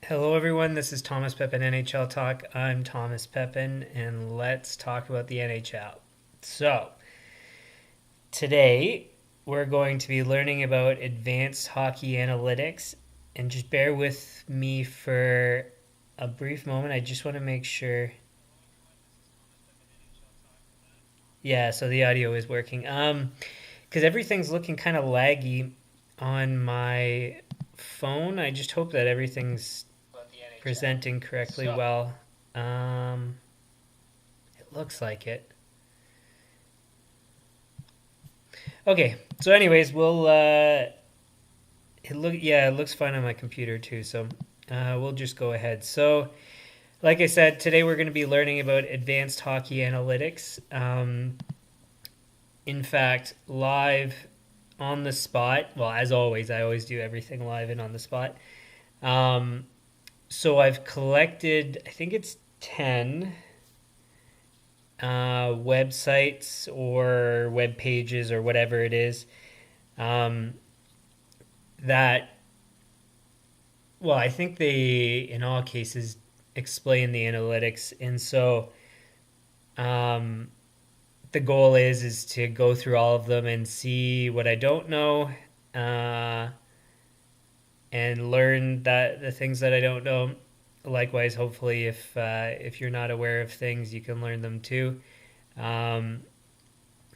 Hello, everyone. This is Thomas Pepin NHL Talk. I'm Thomas Pepin, and let's talk about the NHL. So, today we're going to be learning about advanced hockey analytics, and just bear with me for a brief moment. I just want to make sure. Yeah, so the audio is working. Because everything's looking kind of laggy on my phone. I just hope that everything's presenting correctly well. Um, it looks like it. Okay, so anyways, it looks fine on my computer too. So we'll just go ahead. So, like I said, today we're going to be learning about advanced hockey analytics. In fact, live on the spot. Well, as always, I always do everything live and on the spot. Um, so I've collected, I think it's 10 websites or web pages or whatever it is um, that, well, I think they, in all cases, explain the analytics. And so um, the goal is to go through all of them and see what I don't know uh, and learn that the things that I don't know. Likewise, hopefully, if you're not aware of things, you can learn them too. Um,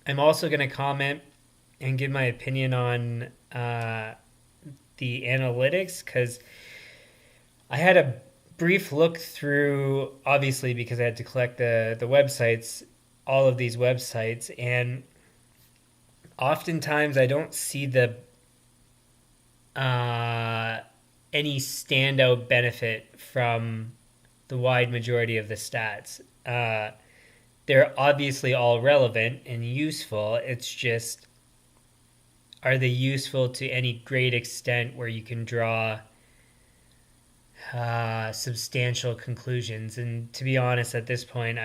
I'm also going to comment and give my opinion on the analytics because I had a brief look through, obviously, because I had to collect the websites, all of these websites, and oftentimes I don't see the uh, any standout benefit from the wide majority of the stats. They're obviously all relevant and useful. It's just, are they useful to any great extent where you can draw substantial conclusions? And to be honest, at this point,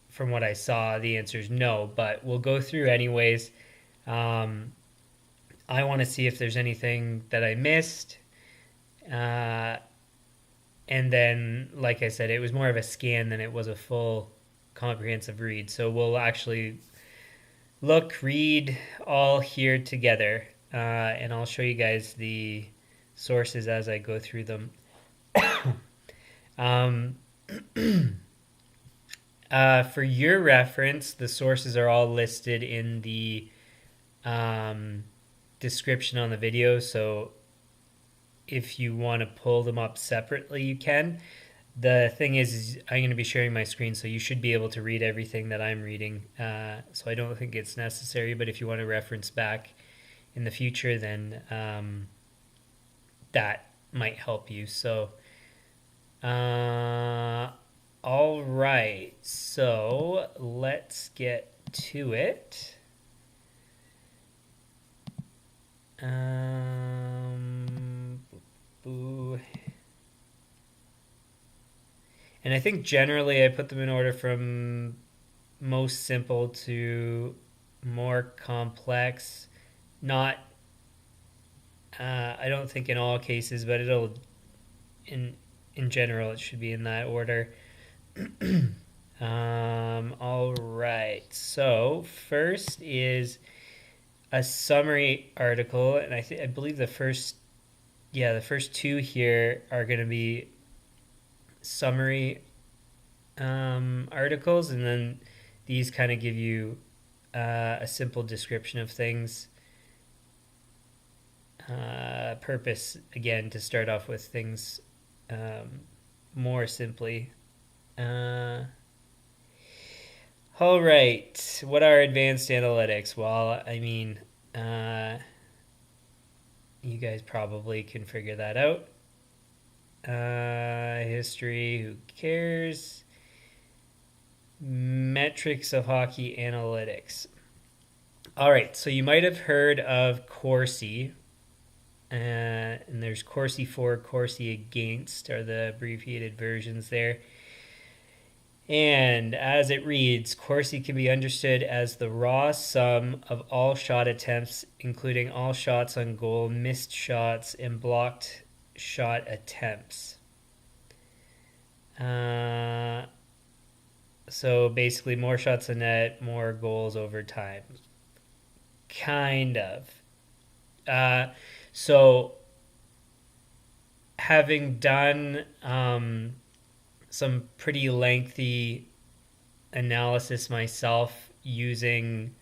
from what I saw, the answer is no. But we'll go through anyways. Um, I want to see if there's anything that I missed. Uh, and then, like I said, it was more of a scan than it was a full comprehensive read. So we'll actually read all here together, and I'll show you guys the sources as I go through them. Um, for your reference, the sources are all listed in the um, description on the video. So if you want to pull them up separately, you can. The thing is I'm going to be sharing my screen, so you should be able to read everything that I'm reading. So I don't think it's necessary, but if you want to reference back in the future, then that might help you. So, all right. So let's get to it. Boo. And I think generally I put them in order from most simple to more complex. Not, I don't think in all cases, but in in general, it should be in that order. All right. So first is a summary article, and I believe the first two here are going to be summary articles, and then these kind of give you a simple description of things. Purpose again to start off with things more simply. All right, what are advanced analytics? Well, I mean, you guys probably can figure that out. History, who cares? Metrics of hockey analytics. All right, so you might have heard of Corsi, and there's Corsi for, Corsi against are the abbreviated versions there. And as it reads, Corsi can be understood as the raw sum of all shot attempts, including all shots on goal, missed shots, and blocked shot attempts. So basically, more shots on net, more goals over time. Kind of. So having done some pretty lengthy analysis myself using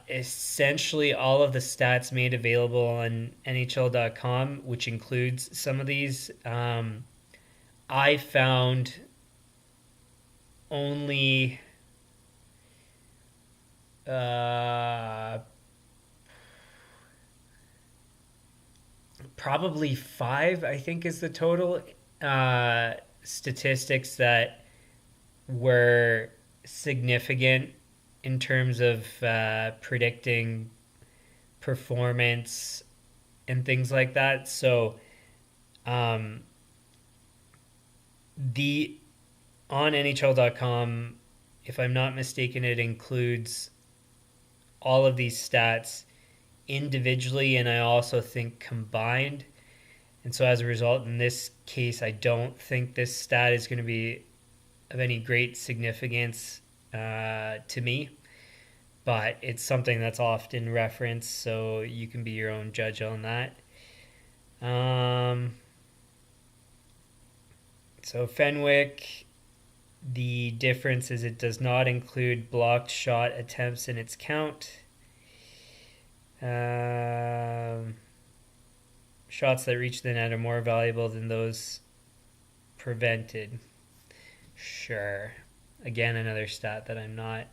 essentially all of the stats made available on NHL.com, which includes some of these, I found only probably five, I think, is the total statistics that were significant in terms of predicting performance and things like that. So, the on NHL.com, if I'm not mistaken, it includes all of these stats individually, and I also think combined. And so, as a result, in this case, I don't think this stat is going to be of any great significance to me, but it's something that's often referenced, so you can be your own judge on that. So Fenwick, the difference is it does not include blocked shot attempts in its count. Shots that reach the net are more valuable than those prevented. Sure. Again, another stat that I'm not,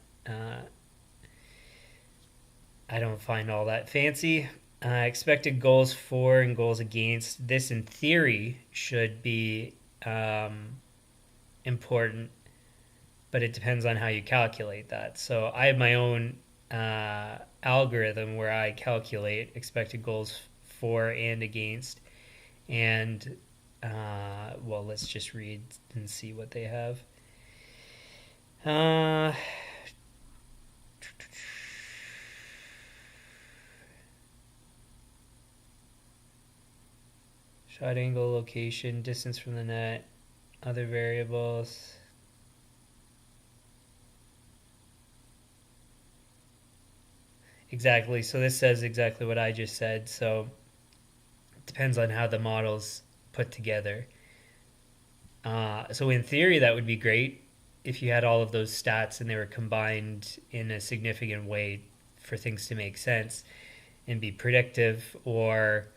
I don't find all that fancy. Expected goals for and goals against. This, in theory, should be important, but it depends on how you calculate that. So I have my own algorithm where I calculate expected goals for and against. And, well, let's just read and see what they have. Shot angle, location, distance from the net, other variables. Exactly. So this says exactly what I just said. So it depends on how the model's put together. So in theory, that would be great if you had all of those stats and they were combined in a significant way for things to make sense and be predictive or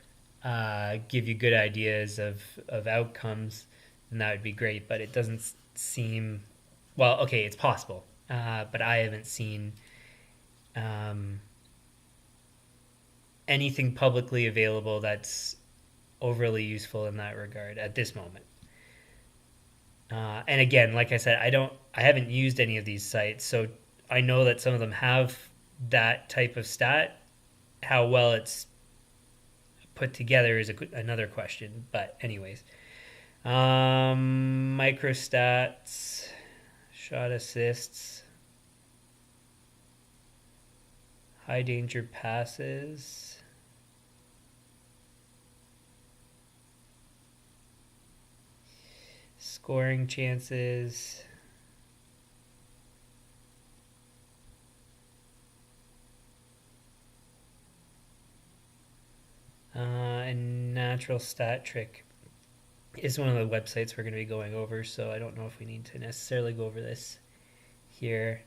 give you good ideas of outcomes, then that would be great. But it doesn't seem, well, okay, it's possible, but I haven't seen anything publicly available that's overly useful in that regard at this moment. And again, like I said, I haven't used any of these sites, so I know that some of them have that type of stat. How well it's put together is another question. But anyways, microstats, shot assists, high danger passes, scoring chances, and natural stat trick is one of the websites we're going to be going over, so I don't know if we need to necessarily go over this here.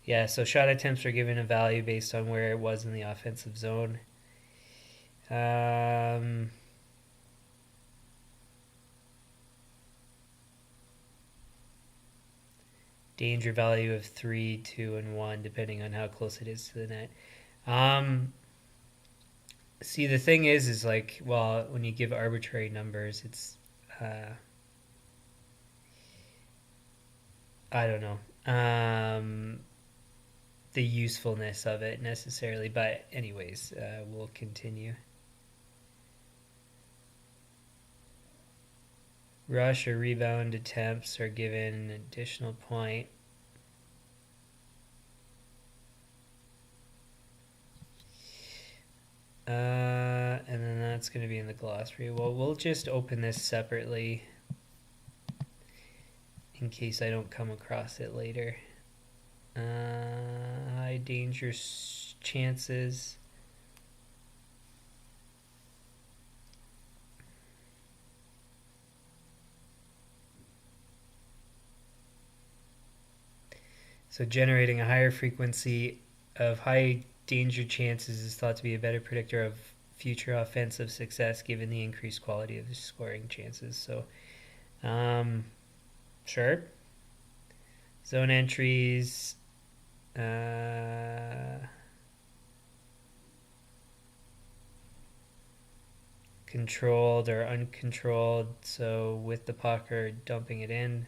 Yeah, so shot attempts are given a value based on where it was in the offensive zone. Danger value of 3, 2, and 1, depending on how close it is to the net. See, the thing is like, well, when you give arbitrary numbers, it's, I don't know. the usefulness of it necessarily. But anyways, we'll continue. Rush or rebound attempts are given an additional point. And then that's going to be in the glossary. Well, we'll just open this separately in case I don't come across it later. High danger chances. So generating a higher frequency of high danger chances is thought to be a better predictor of future offensive success given the increased quality of the scoring chances. So, sure. Zone entries. Controlled or uncontrolled. So with the puck or dumping it in.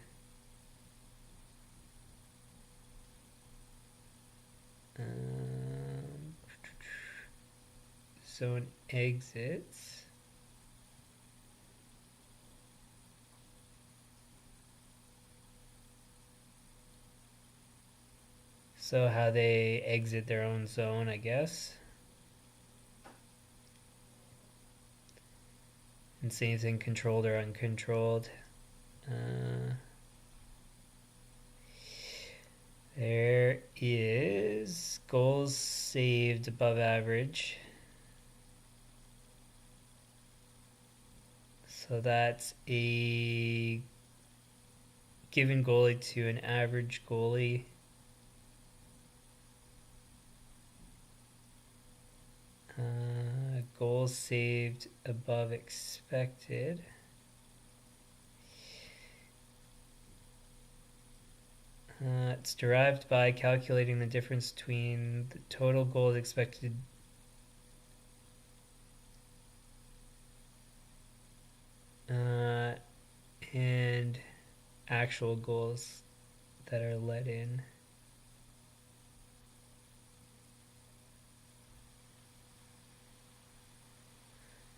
Zone exits. So how they exit their own zone, I guess. And same thing, controlled or uncontrolled. There is goals saved above average. So that's a given goalie to an average goalie. Goals saved above expected. It's derived by calculating the difference between the total goals expected and actual goals that are let in.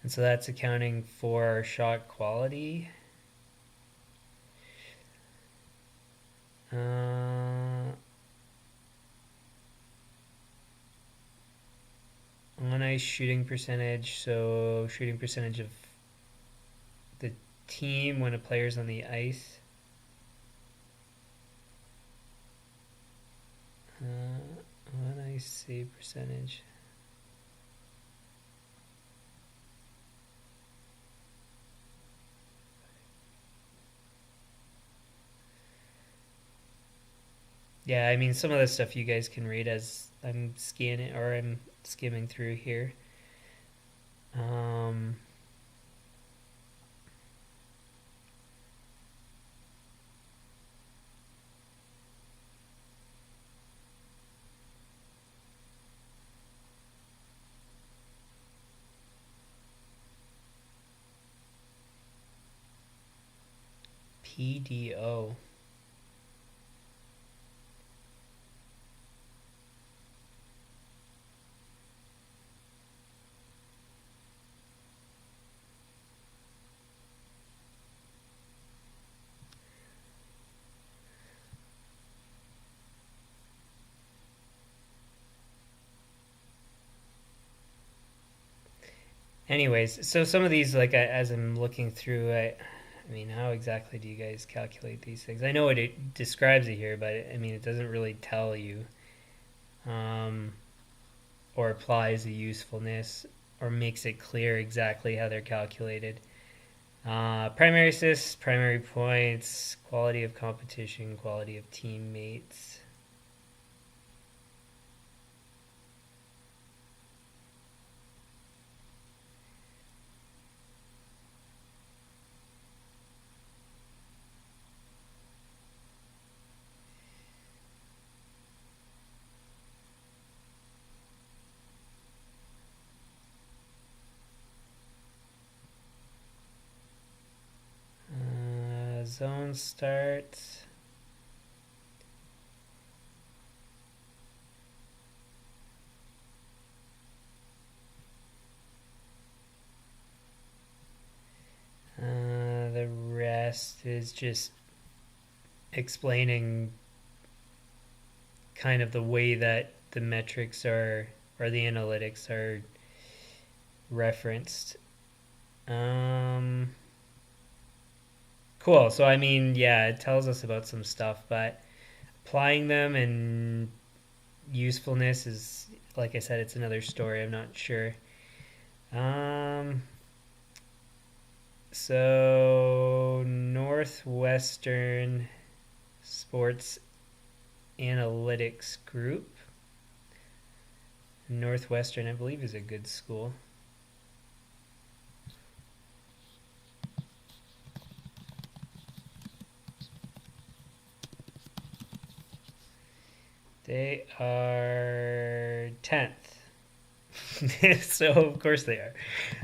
And so that's accounting for shot quality. On ice shooting percentage, so shooting percentage of the team when a player's on the ice. On ice save percentage. Yeah, I mean, some of the stuff you guys can read as I'm scanning or I'm skimming through here. PDO. Anyways, so some of these, like as I'm looking through, I mean, how exactly do you guys calculate these things? I know it describes it here, but I mean, it doesn't really tell you or applies the usefulness or makes it clear exactly how they're calculated. Primary assists, primary points, quality of competition, quality of teammates. Zone starts. is just explaining kind of the way that the metrics are or the analytics are referenced. Cool. So I mean, yeah, it tells us about some stuff, but applying them and usefulness is, like I said, it's another story. I'm not sure. Um, so Northwestern Sports Analytics Group. Northwestern, I believe, is a good school. They are 10th. So, of course, they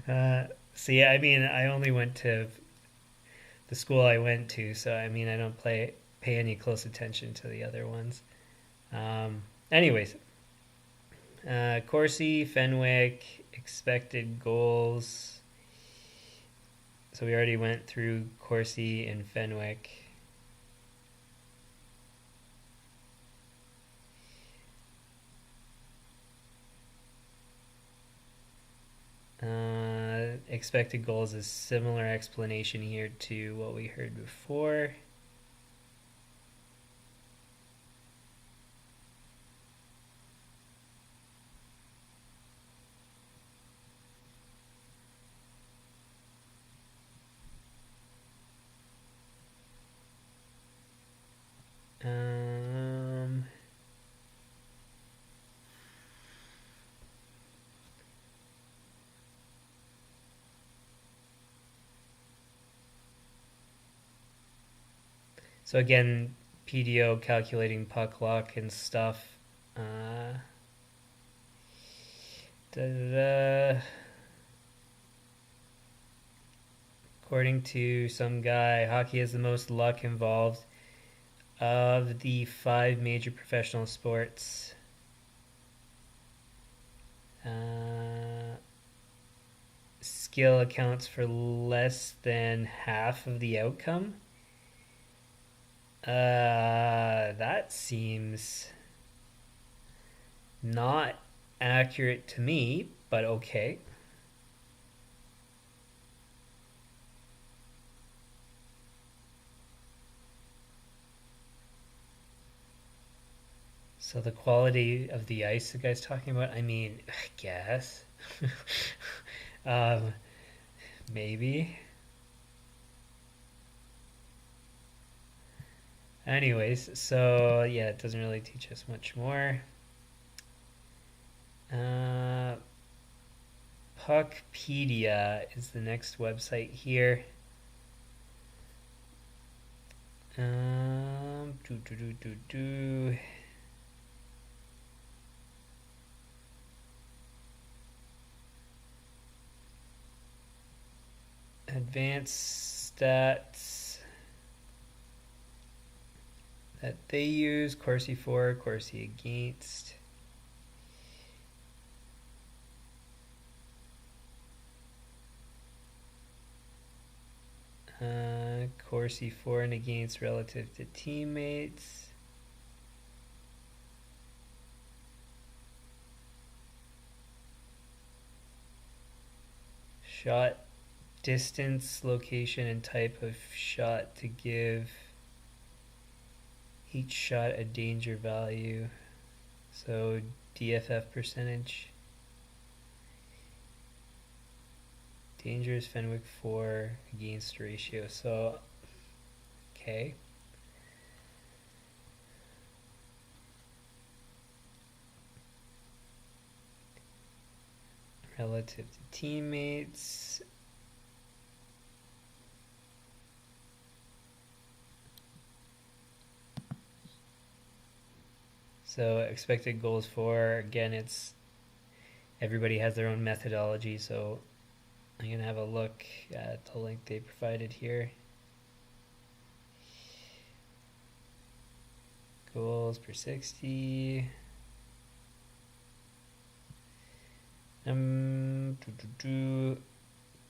are. See, I mean, I only went to the school I went to, so I mean, I don't pay any close attention to the other ones. Anyways, Corsi, Fenwick, expected goals. So we already went through Corsi and Fenwick. Expected goals is similar explanation here to what we heard before. So again, PDO calculating puck luck and stuff. According to some guy, hockey has the most luck involved of the 5 major professional sports. Skill accounts for less than half of the outcome. That seems not accurate to me, but okay. So the quality of the ice the guy's talking about, I mean, I guess. um, maybe. Anyways, so yeah, it doesn't really teach us much more. Puckpedia is the next website here. Advanced stats that they use: Corsi for, Corsi against. Corsi for and against relative to teammates. Shot distance, location, and type of shot to give each shot a danger value. So DFF percentage. Dangerous Fenwick 4 against ratio. So, okay. Relative to teammates. So expected goals for, again, it's everybody has their own methodology, so I'm going to have a look at the link they provided here. Goals per 60.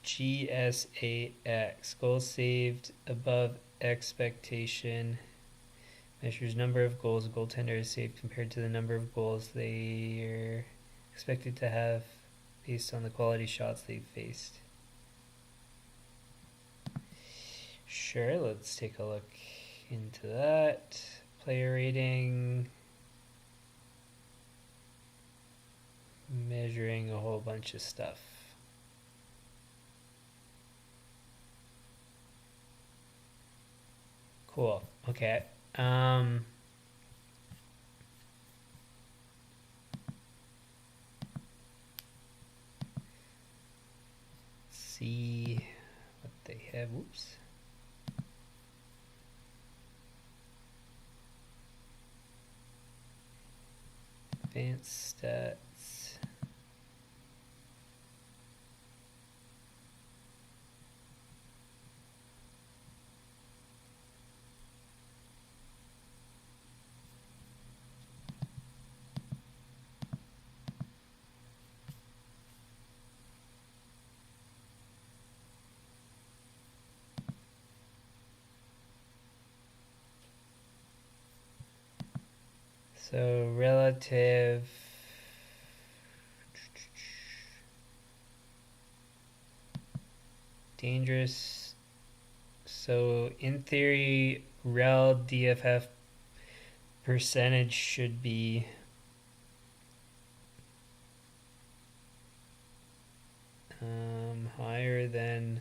GSAX, goals saved above expectation measures number of goals a goaltender has saved compared to the number of goals they are expected to have based on the quality shots they've faced. Sure, let's take a look into that. Player rating, measuring a whole bunch of stuff. Cool. Okay. See what they have. Whoops. Advanced stats. So relative dangerous. So in theory, rel DFF percentage should be higher than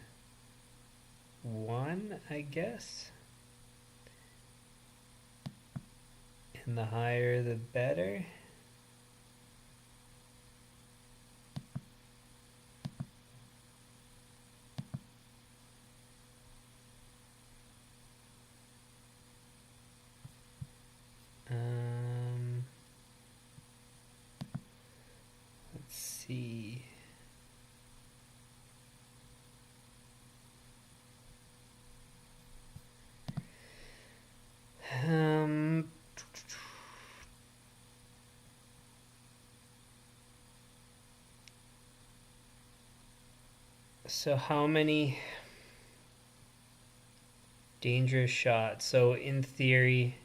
1, I guess. And the higher the better. Let's see. So how many dangerous shots? So in theory,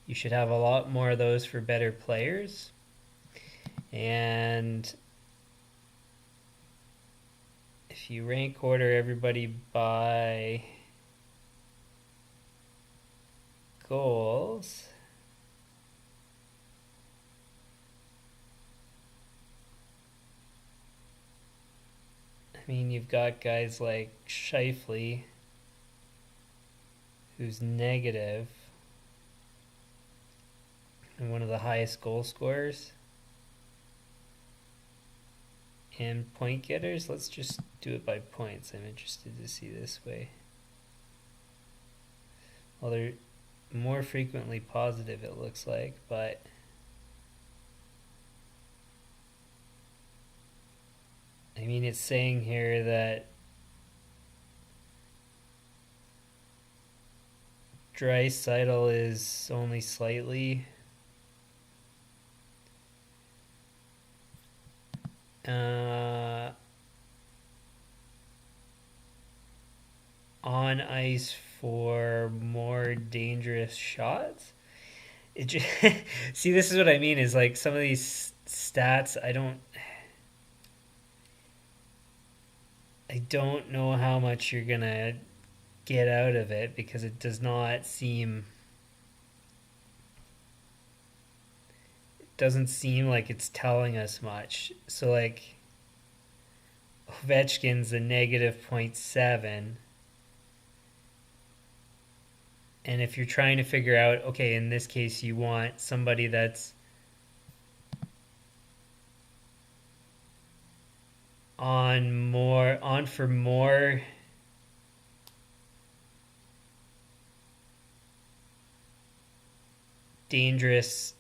you should have a lot more of those for better players. And if you rank order everybody by goals, I mean, you've got guys like Scheifele, who's negative and one of the highest goal scorers. And point getters, let's just do it by points. I'm interested to see this way. Well, they're more frequently positive, it looks like, but I mean, it's saying here that Draisaitl is only slightly on ice for more dangerous shots. It just see, this is what I mean, is like some of these stats I don't know how much you're gonna get out of it, because it doesn't seem like it's telling us much. So like Ovechkin's a negative 0.7, and if you're trying to figure out, okay, in this case you want somebody that's on for more dangerous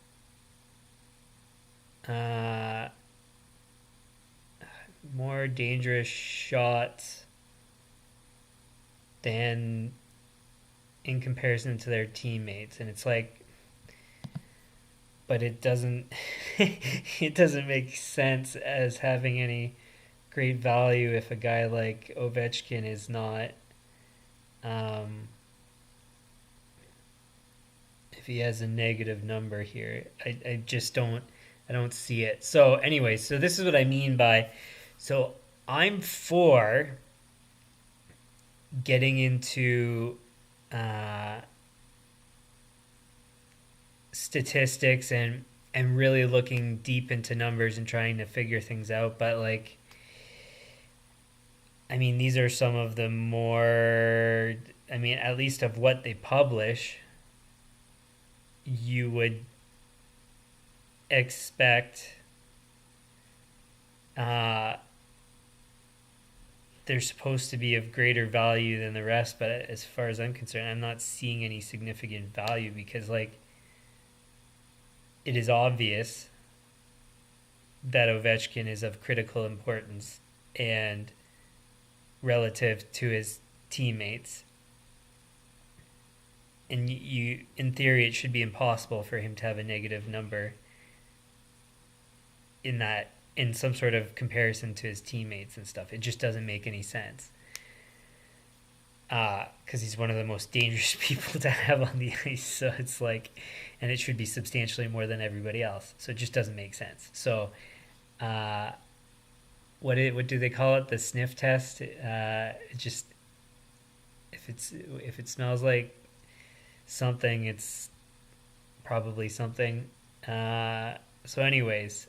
shots than in comparison to their teammates. And it's like, but it doesn't it doesn't make sense as having any great value if a guy like Ovechkin is not Um, if he has a negative number here, I just I don't see it. So anyway, so this is what I mean by, so I'm for getting into uh, statistics and really looking deep into numbers and trying to figure things out. But like, I mean, these are some of the more, I mean, at least of what they publish, you would expect uh, they're supposed to be of greater value than the rest. But as far as I'm concerned, I'm not seeing any significant value because, like, it is obvious that Ovechkin is of critical importance and relative to his teammates. And you, in theory, it should be impossible for him to have a negative number in that, in some sort of comparison to his teammates and stuff. It just doesn't make any sense. Because he's one of the most dangerous people to have on the ice. So it's like, and it should be substantially more than everybody else. So it just doesn't make sense. So, what do they call it? The sniff test. It just, if it smells like something, it's probably something. So, anyways,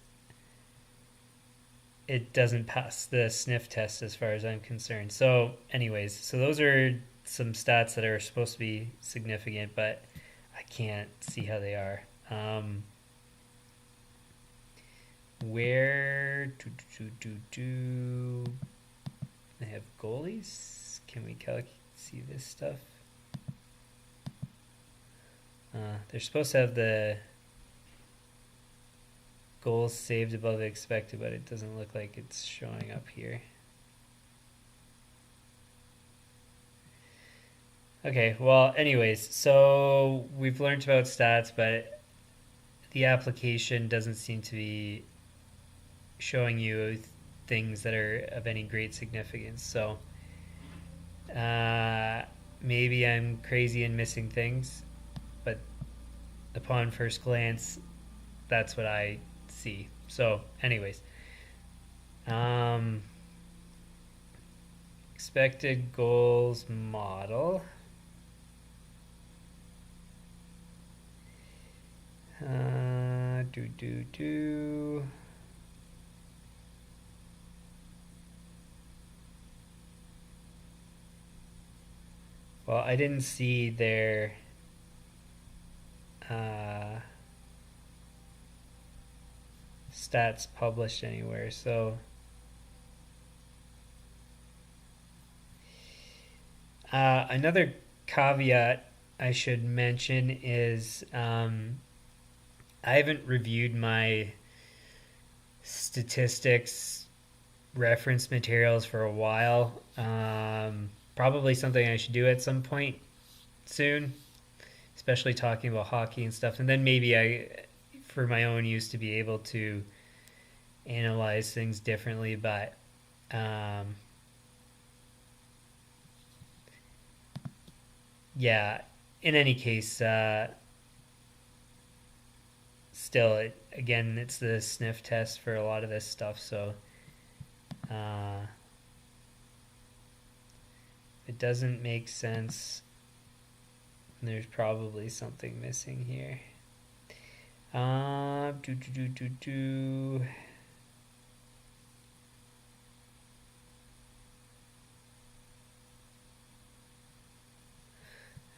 it doesn't pass the sniff test as far as I'm concerned. So, anyways, so those are some stats that are supposed to be significant, but I can't see how they are. Where they have goalies? Can we see this stuff? They're supposed to have the goals saved above expected, but it doesn't look like it's showing up here. Okay, well, anyways, so we've learned about stats, but the application doesn't seem to be showing you things that are of any great significance. So maybe I'm crazy and missing things, but upon first glance, that's what I see. So, anyways, expected goals model. Well, I didn't see their stats published anywhere, so another caveat I should mention is I haven't reviewed my statistics reference materials for a while. Probably something I should do at some point soon, especially talking about hockey and stuff. And then maybe for my own use, to be able to analyze things differently. But yeah, in any case, still, again, it's the sniff test for a lot of this stuff. So it doesn't make sense. There's probably something missing here.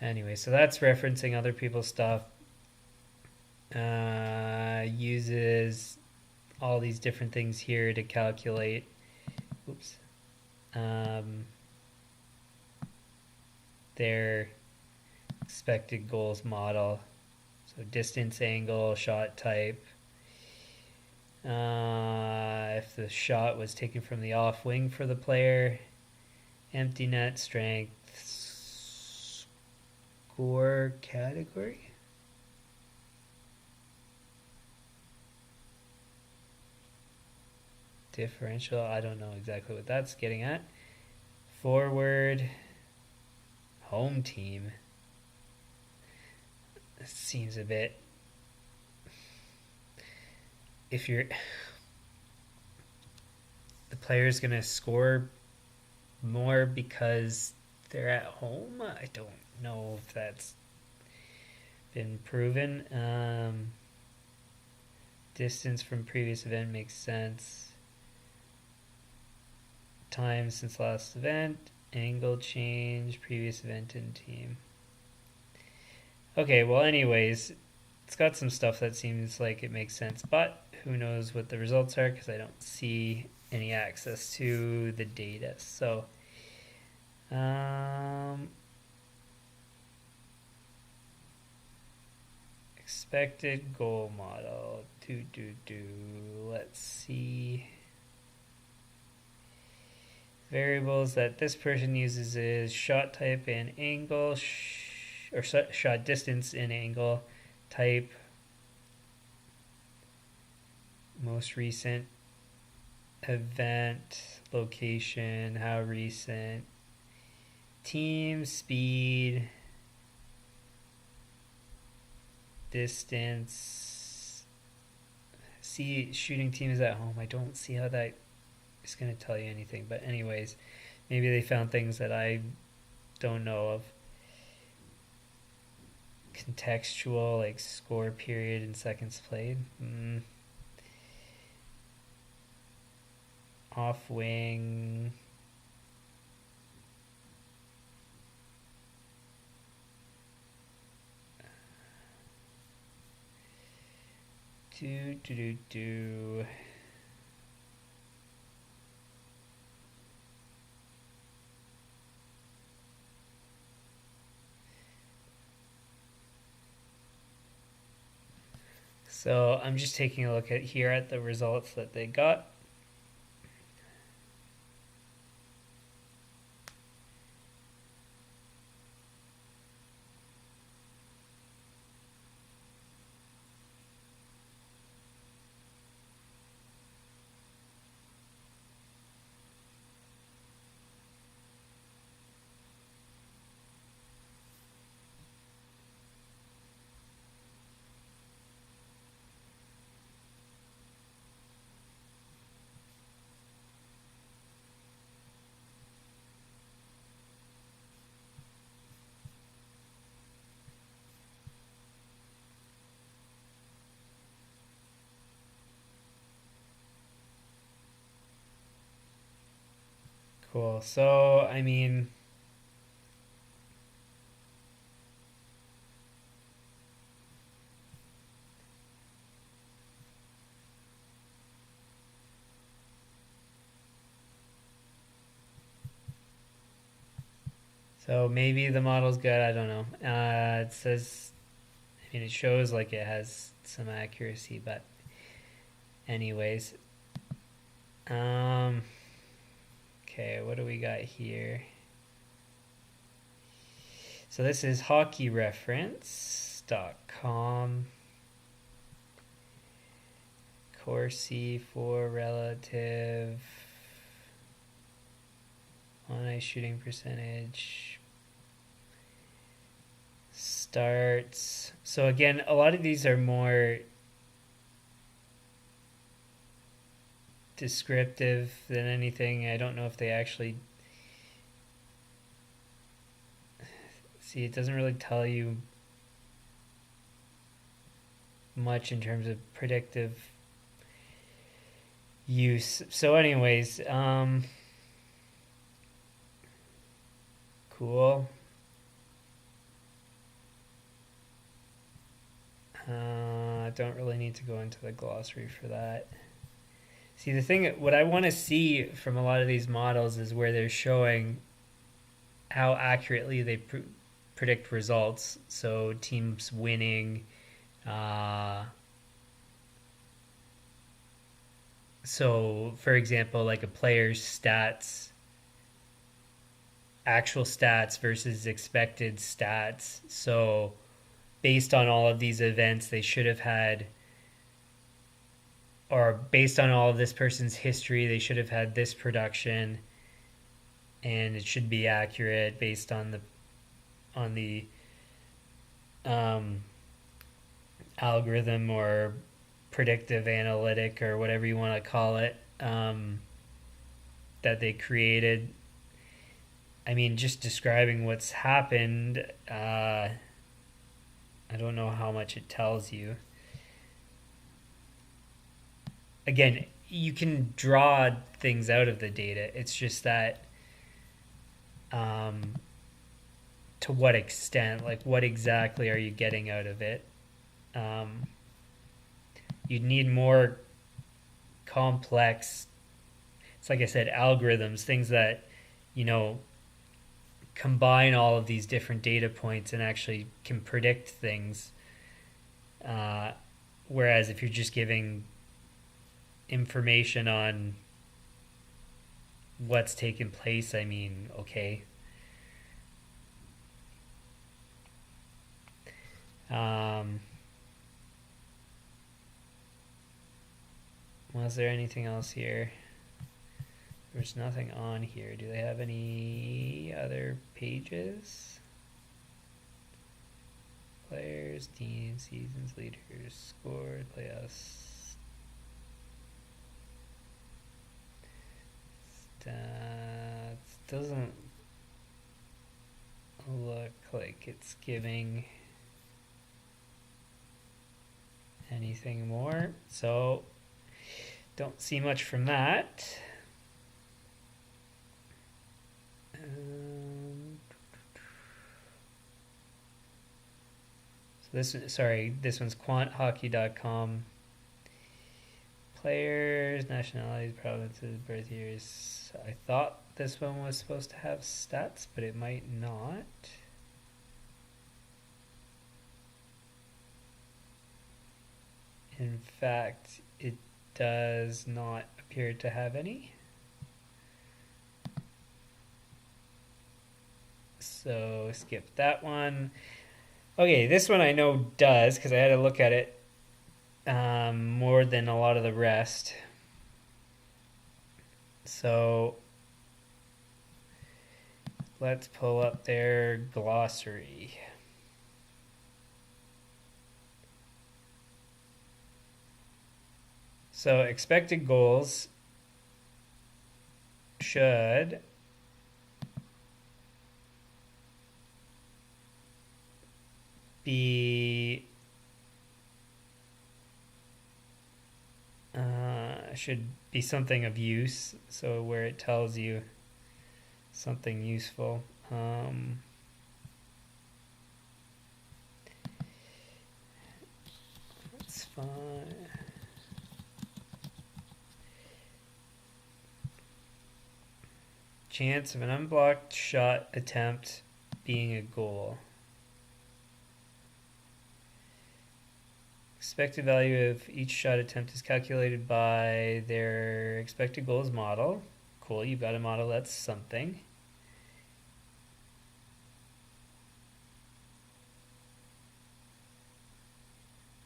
Anyway, so that's referencing other people's stuff. Uses all these different things here to calculate. Oops. Their expected goals model. So distance, angle, shot type. If the shot was taken from the off wing for the player, empty net strength, score category. Differential, I don't know exactly what that's getting at. Forward, Home team. It seems a bit. If you're. The player's going to score more because they're at home? I don't know if that's been proven. Distance from previous event makes sense. Time since last event. Angle change. Previous event and team. Okay, well, anyways, it's got some stuff that seems like it makes sense, but who knows what the results are because I don't see any access to the data. So, expected goal model. Let's see. Variables that this person uses is shot type and angle, or shot distance and angle, type, most recent event, location, how recent, team, speed, distance. See, shooting team is at home. I don't see how that is going to tell you anything, but anyways, maybe they found things that I don't know of. Contextual, like score period and seconds played. Off wing. Do. So I'm just taking a look at the results that they got. Cool. So, I mean, so maybe the model's good. I don't know. It says, I mean, it shows like it has some accuracy, but anyways. Okay, what do we got here? So this is hockeyreference.com. Corsi for relative on ice shooting percentage. Starts. So again, a lot of these are more descriptive than anything. I don't know if they actually see, it doesn't really tell you much in terms of predictive use. So anyways, cool. Don't really need to go into the glossary for that. See, the thing, what I want to see from a lot of these models is where they're showing how accurately they predict results. So teams winning. So, for example, like a player's stats, actual stats versus expected stats. So, based on all of these events, they should have had, or based on all of this person's history, they should have had this production, and it should be accurate based on the on the um, algorithm or predictive analytic or whatever you want to call it that they created. I mean, just describing what's happened, I don't know how much it tells you. Again, you can draw things out of the data. It's just that um, to what extent, like what exactly are you getting out of it? Um, you'd need more complex, it's like I said, algorithms, things that, you know, combine all of these different data points and actually can predict things. Uh, Whereas if you're just giving information on what's taken place, I mean, okay. Um, was there anything else here? There's nothing on here. Do they have any other pages? Players, teams, seasons, leaders, scores, playoffs. Stats. Doesn't look like it's giving anything more. So, don't see much from that. So this one's quanthockey.com. Players, nationalities, provinces, birth years. I thought this one was supposed to have stats, but it might not. In fact, it does not appear to have any. So skip that one. Okay, this one I know does because I had to look at it more than a lot of the rest. So let's pull up their glossary. So expected goals should be something of use, so where it tells you something useful. That's fine. Chance of an unblocked shot attempt being a goal. Expected value of each shot attempt is calculated by their expected goals model. Cool, you've got a model, that's something.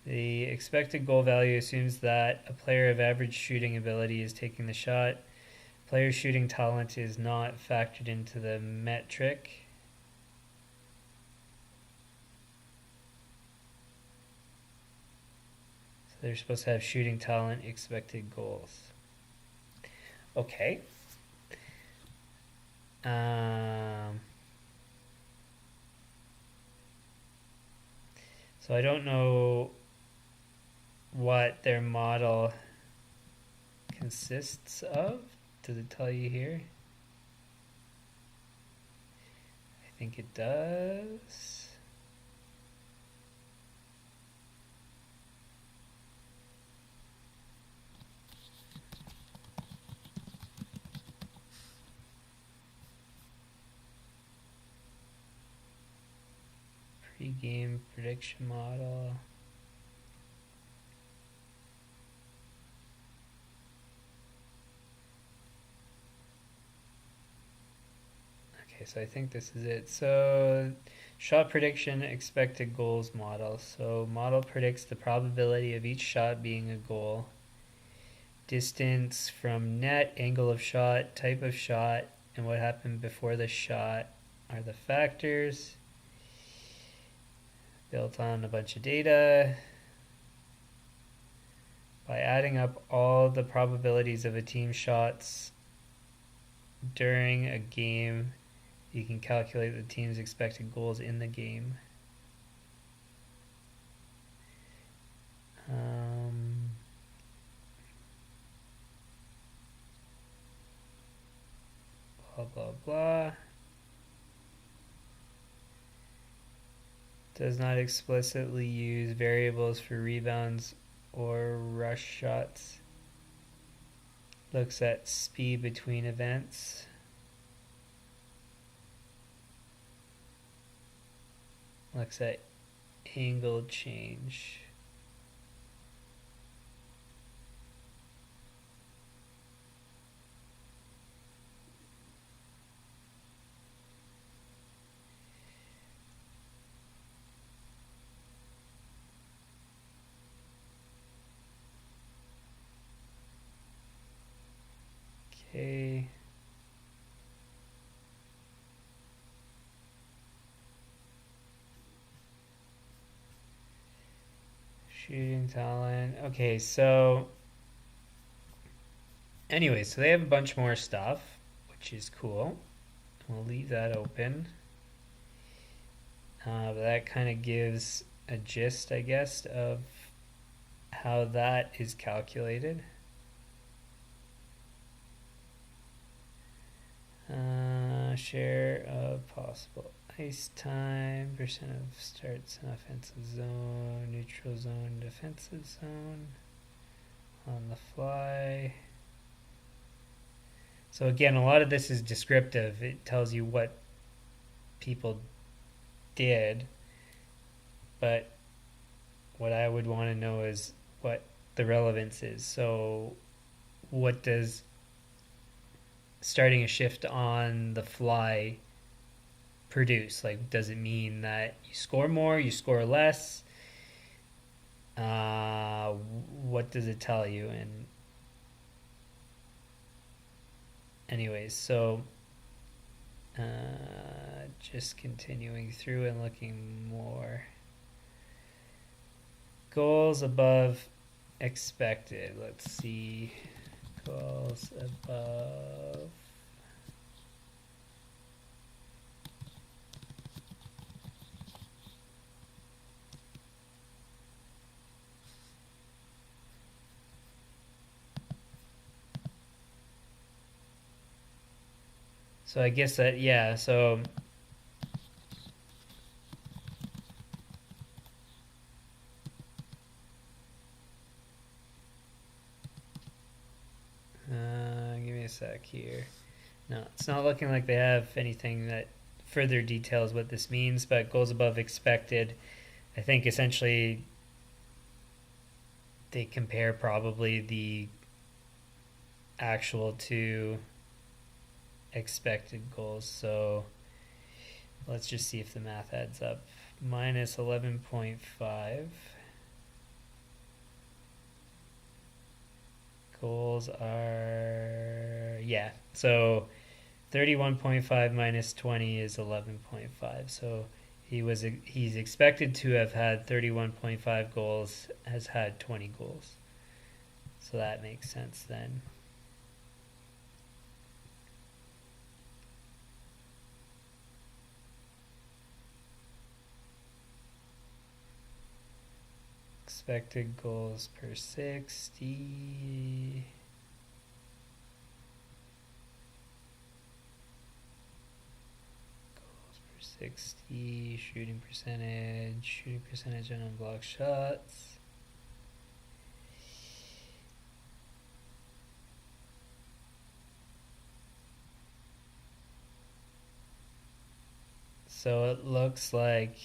The expected goal value assumes that a player of average shooting ability is taking the shot. Player's shooting talent is not factored into the metric. So they're supposed to have shooting talent, expected goals. Okay. So I don't know what their model consists of. Does it tell you here? I think it does. Pre-game prediction model. Okay, so I think this is it. So shot prediction expected goals model. So model predicts the probability of each shot being a goal. Distance from net, angle of shot, type of shot, and what happened before the shot are the factors. built on a bunch of data. By adding up all the probabilities of a team's shots during a game, you can calculate the team's expected goals in the game. Blah, blah, blah. Does not explicitly use variables for rebounds or rush shots. Looks at speed between events. Looks at angle change. Okay. Shooting talent. Okay, so anyway, so they have a bunch more stuff, which is cool. We'll leave that open. But that kind of gives a gist, I guess, of how that is calculated. Share of possible ice time, percent of starts in offensive zone, neutral zone, defensive zone, on the fly. So again, a lot of this is descriptive. It tells you what people did, but what I would want to know is what the relevance is. So what does starting a shift on the fly produce? Like, does it mean that you score more, you score less? What does it tell you? And anyways, so just continuing through and looking more. Goals above expected. Let's see. Goals above. So I guess that, yeah, so give me a sec here. No, it's not looking like they have anything that further details what this means, but goals above expected, I think essentially they compare probably the actual to expected goals. So let's just see if the math adds up. Minus 11.5. Goals are, yeah, so 31.5 minus 20 is 11.5. So he's expected to have had 31.5 goals, has had 20 goals. So that makes sense then. Expected goals per 60. Goals per 60. Shooting percentage on unblocked shots. So it looks like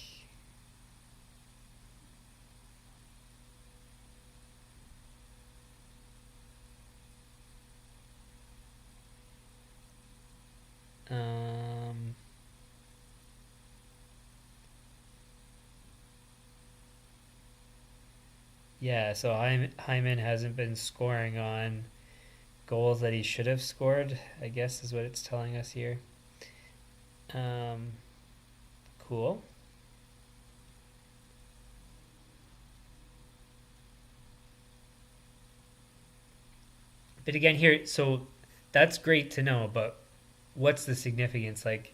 yeah, so Hyman hasn't been scoring on goals that he should have scored, I guess is what it's telling us here. Cool. But again, here, so that's great to know, but what's the significance? Like,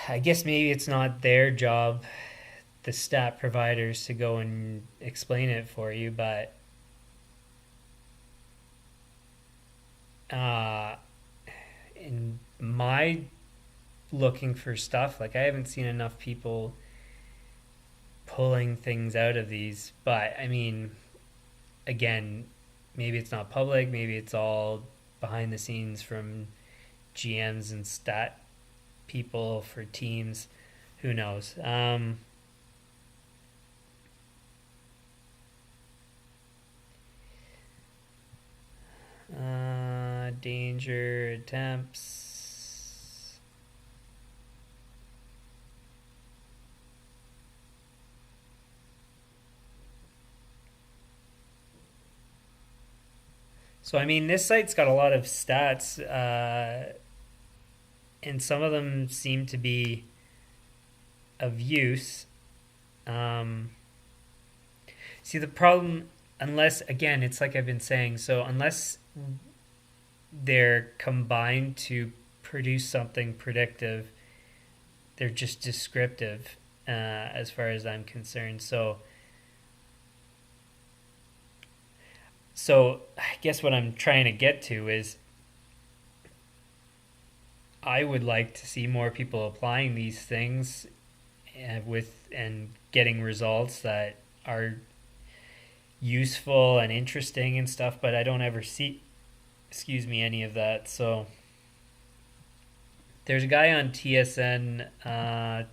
I guess maybe it's not their job, the stat providers, to go and explain it for you, but uh, in my looking for stuff, like, I haven't seen enough people pulling things out of these. But I mean, again, maybe it's not public, maybe it's all behind the scenes from GMs and stat people for teams. Who knows? Danger attempts. So, I mean, this site's got a lot of stats, and some of them seem to be of use. Um, See, the problem, unless, again, it's like I've been saying, so unless they're combined to produce something predictive, they're just descriptive, as far as I'm concerned. So I guess what I'm trying to get to is I would like to see more people applying these things, and getting results that are useful and interesting and stuff, but I don't ever see, excuse me, any of that. So there's a guy on TSN,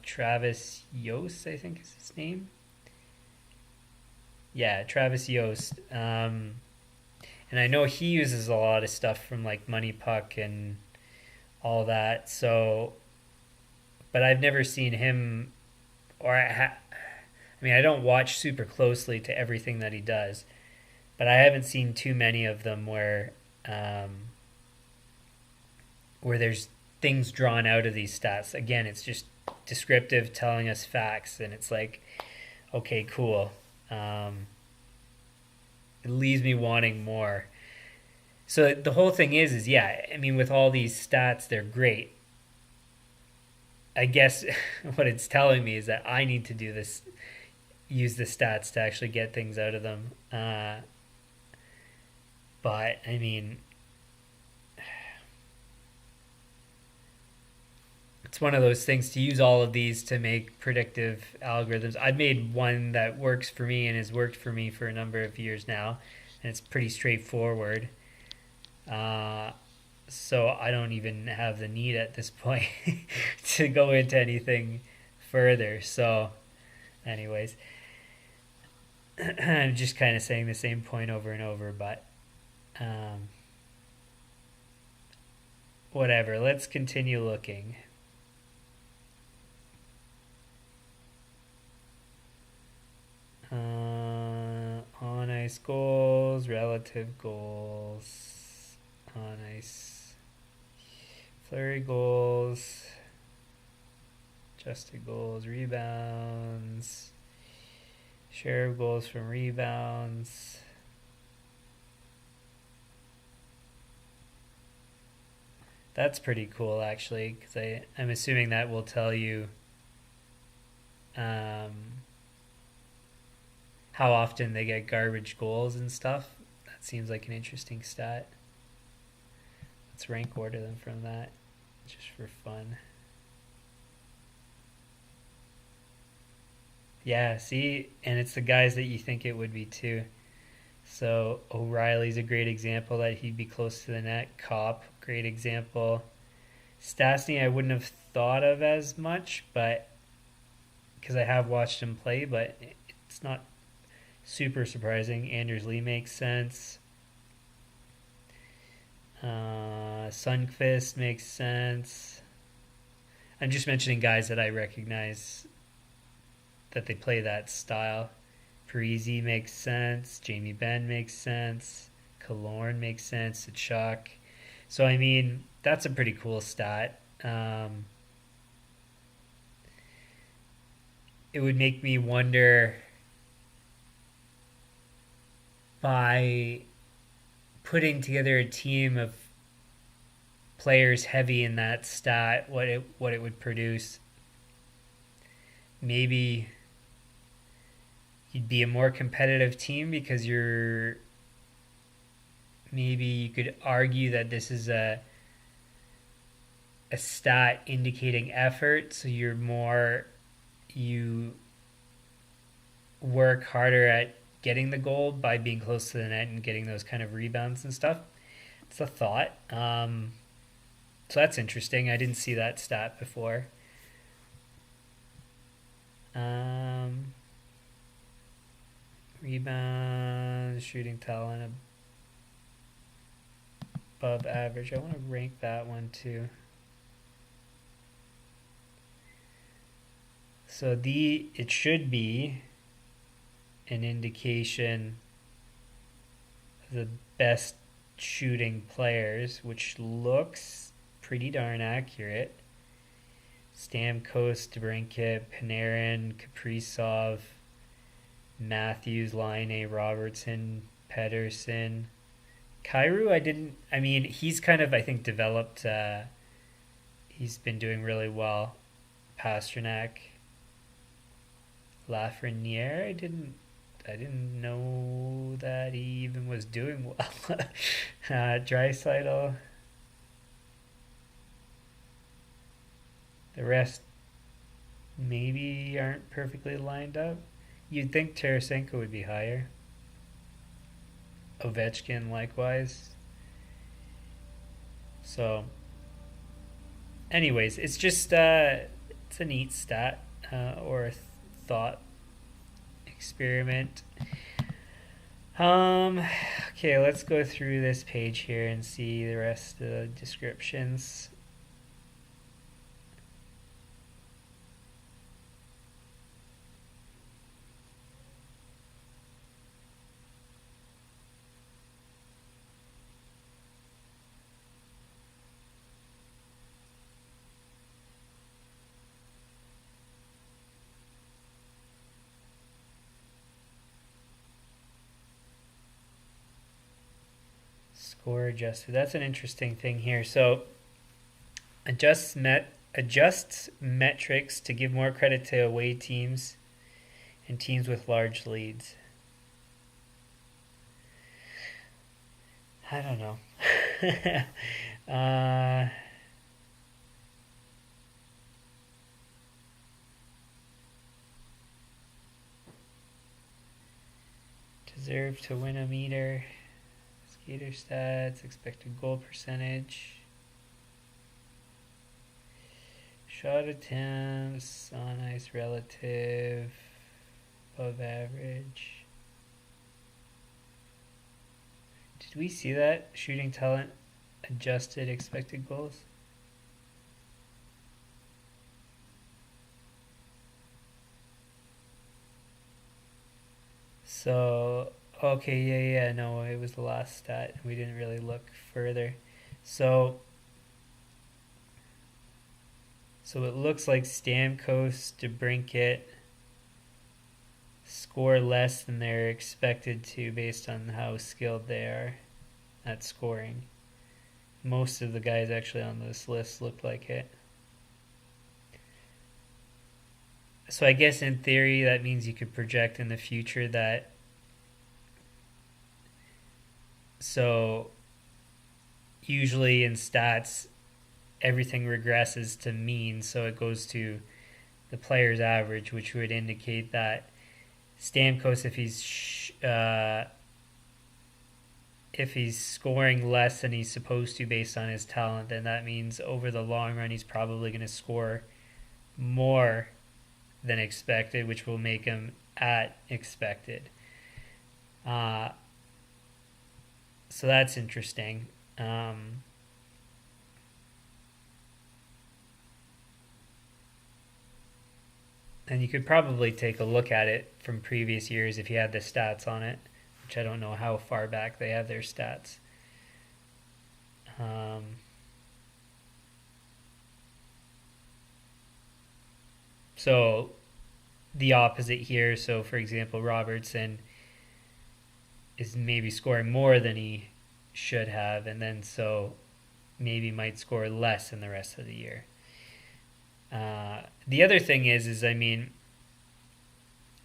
Travis Yost, I think is his name. Yeah, Travis Yost. And I know he uses a lot of stuff from like Money Puck and all that. So, but I've never seen him, or I mean, I don't watch super closely to everything that he does, but I haven't seen too many of them where there's things drawn out of these stats. Again, it's just descriptive, telling us facts, and it's like, okay, cool. It leaves me wanting more. So the whole thing is yeah. I mean, with all these stats, they're great. I guess what it's telling me is that I need to do this, use the stats to actually get things out of them. But I mean, it's one of those things to use all of these to make predictive algorithms. I've made one that works for me and has worked for me for a number of years now, and it's pretty straightforward. Uh, so I don't even have the need at this point to go into anything further. So, anyways, I'm just kind of saying the same point over and over, but um, whatever. Let's continue looking. On ice goals, relative goals, on ice flurry goals, adjusted goals, rebounds, share of goals from rebounds. That's pretty cool, actually, because I'm assuming that will tell you um, how often they get garbage goals and stuff. That seems like an interesting stat. Let's rank order them from that, just for fun. Yeah, see, and it's the guys that you think it would be too. So O'Reilly's a great example that he'd be close to the net. Cop, great example. Stastny, I wouldn't have thought of as much, but because I have watched him play, but it's not super surprising. Anders Lee makes sense. Sundqvist makes sense. I'm just mentioning guys that I recognize that they play that style. Parisi makes sense. Jamie Benn makes sense. Killorn makes sense. Tkachuk. So, I mean, that's a pretty cool stat. It would make me wonder by putting together a team of players heavy in that stat, what it would produce. Maybe you'd be a more competitive team because you're maybe you could argue that this is a stat indicating effort, so you work harder at getting the goal by being close to the net and getting those kind of rebounds and stuff. It's a thought. So that's interesting. I didn't see that stat before. Rebound, shooting talent above average. I want to rank that one too. So it should be an indication of the best shooting players, which looks pretty darn accurate. Stamkos, DeBrincat, Panarin, Kaprizov, Matthews, Laine, Robertson, Pedersen. Kyrou, he's kind of, I think, developed, he's been doing really well. Pasternak, Lafreniere, I didn't know that he even was doing well. Draisaitl. The rest maybe aren't perfectly lined up. You'd think Tarasenko would be higher. Ovechkin likewise. So, anyways, it's just it's a neat stat or a thought experiment. Okay, let's go through this page here and see the rest of the descriptions. Score adjusted. That's an interesting thing here. So adjusts metrics to give more credit to away teams and teams with large leads. I don't know. Deserve to win a meter. Skater stats, expected goal percentage, shot attempts, on ice relative, above average. Did we see that? Shooting talent, adjusted expected goals? So, okay, yeah, no, it was the last stat. We didn't really look further. So it looks like Stamkos, DeBrincat score less than they're expected to based on how skilled they are at scoring. Most of the guys actually on this list look like it. So I guess in theory that means you could project in the future that usually in stats everything regresses to mean, so it goes to the player's average, which would indicate that Stamkos, if he's scoring less than he's supposed to based on his talent, then that means over the long run he's probably going to score more than expected, which will make him at expected. So that's interesting. And you could probably take a look at it from previous years if you had the stats on it, which I don't know how far back they have their stats. So the opposite here. So for example, Robertson is maybe scoring more than he should have, and then so maybe might score less in the rest of the year. The other thing is I mean,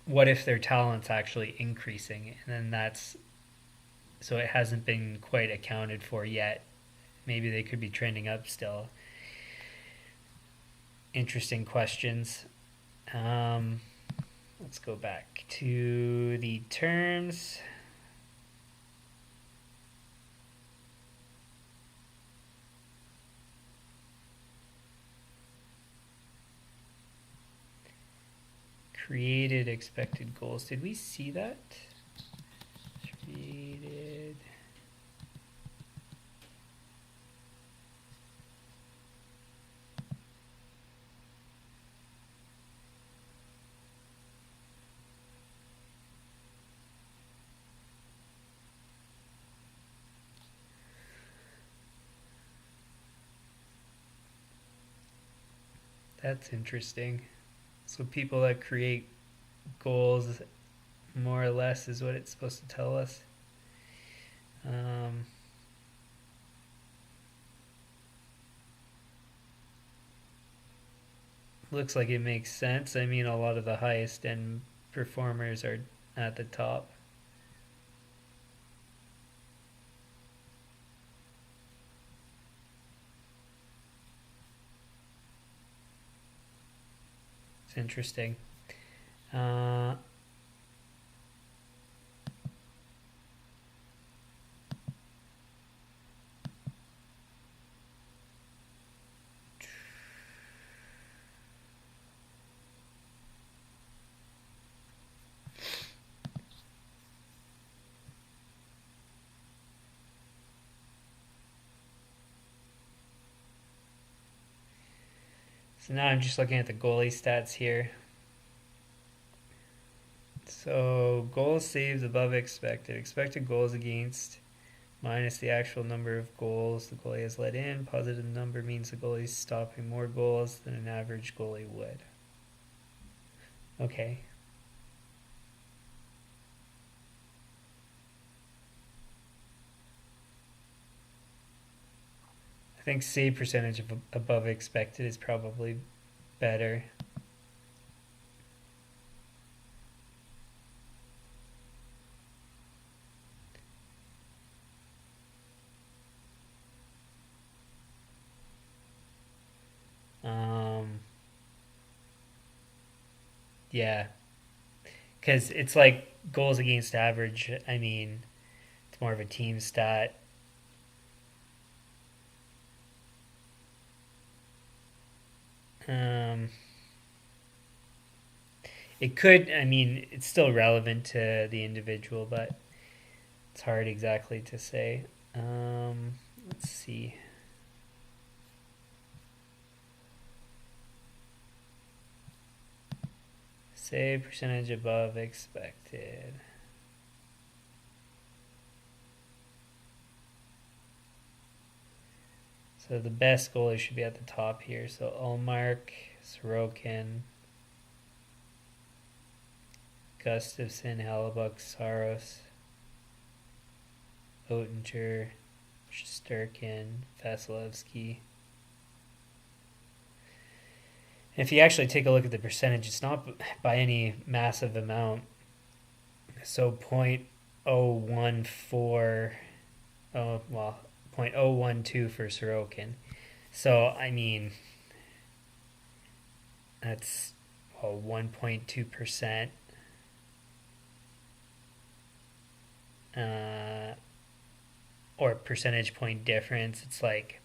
what if their talent's actually increasing, and then that's so it hasn't been quite accounted for yet. Maybe they could be trending up still. Interesting questions. Let's go back to the terms. Created expected goals. Did we see that? Created. That's interesting. So people that create goals, more or less, is what it's supposed to tell us. Looks like it makes sense. I mean, a lot of the highest end performers are at the top. It's interesting. So now I'm just looking at the goalie stats here. So goals saved above expected. Expected goals against minus the actual number of goals the goalie has let in. Positive number means the goalie is stopping more goals than an average goalie would. Okay. I think save percentage of above expected is probably better. Yeah, because it's like goals against average. I mean, it's more of a team stat. Um, it could, I mean, it's still relevant to the individual, but it's hard exactly to say. Let's see. Save percentage above expected. So the best goalie should be at the top here. So Ullmark, Sorokin, Gustafsson, Hellebuck, Saros, Oettinger, Shesterkin, Vasilevsky. If you actually take a look at the percentage, it's not by any massive amount. So 0.014, oh, well, 0.012 for Sorokin. So, I mean, that's 1.2%. Or percentage point difference. It's like,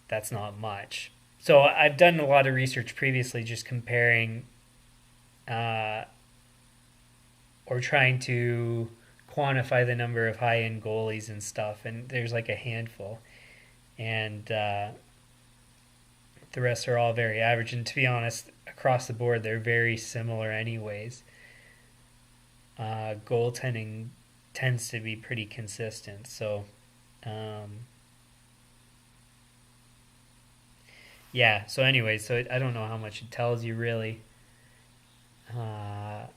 that's not much. So I've done a lot of research previously just comparing or trying to quantify the number of high-end goalies and stuff, and there's like a handful. And the rest are all very average. And to be honest, across the board, they're very similar anyways. Goaltending tends to be pretty consistent. So, yeah. So, anyways, so I don't know how much it tells you really. I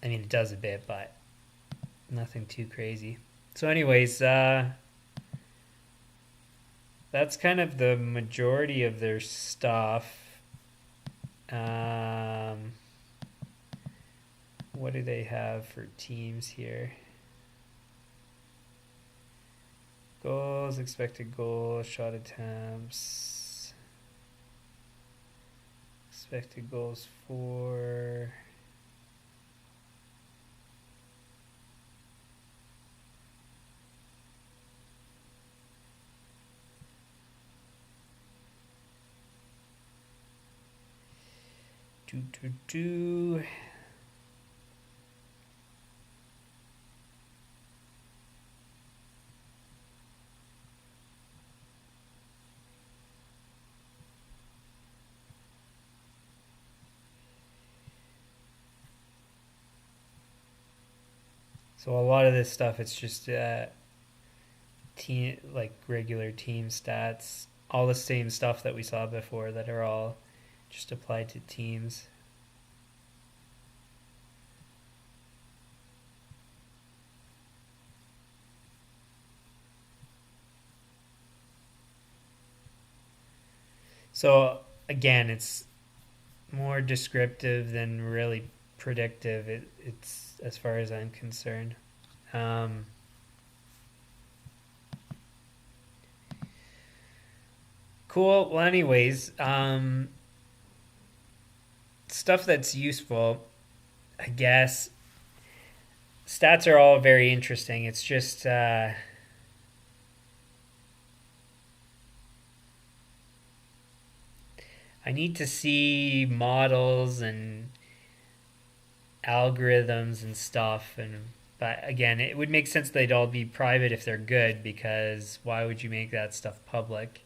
mean, it does a bit, but nothing too crazy. So, anyways, that's kind of the majority of their stuff. Um, what do they have for teams here? Goals, expected goals, shot attempts, expected goals for. Do. So a lot of this stuff, it's just team, like regular team stats, all the same stuff that we saw before that are all just applied to teams. So again, it's more descriptive than really predictive. It's as far as I'm concerned. Um, cool. Well, anyways, stuff that's useful, I guess. Stats are all very interesting. It's just I need to see models and algorithms and stuff, and but again, it would make sense they'd all be private if they're good, because why would you make that stuff public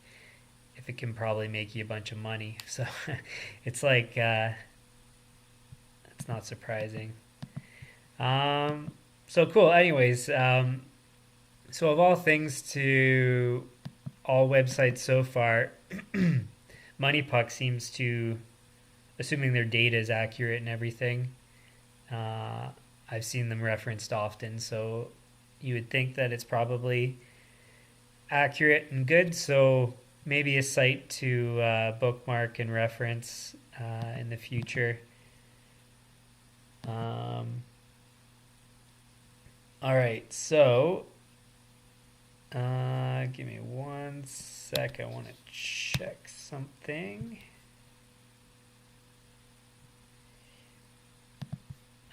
if it can probably make you a bunch of money? So it's like it's not surprising. So cool. Anyways, so of all things to all websites so far, MoneyPuck seems to, assuming their data is accurate and everything, uh, I've seen them referenced often, so you would think that it's probably accurate and good. So maybe a site to bookmark and reference in the future. All right, so give me one sec. I want to check something.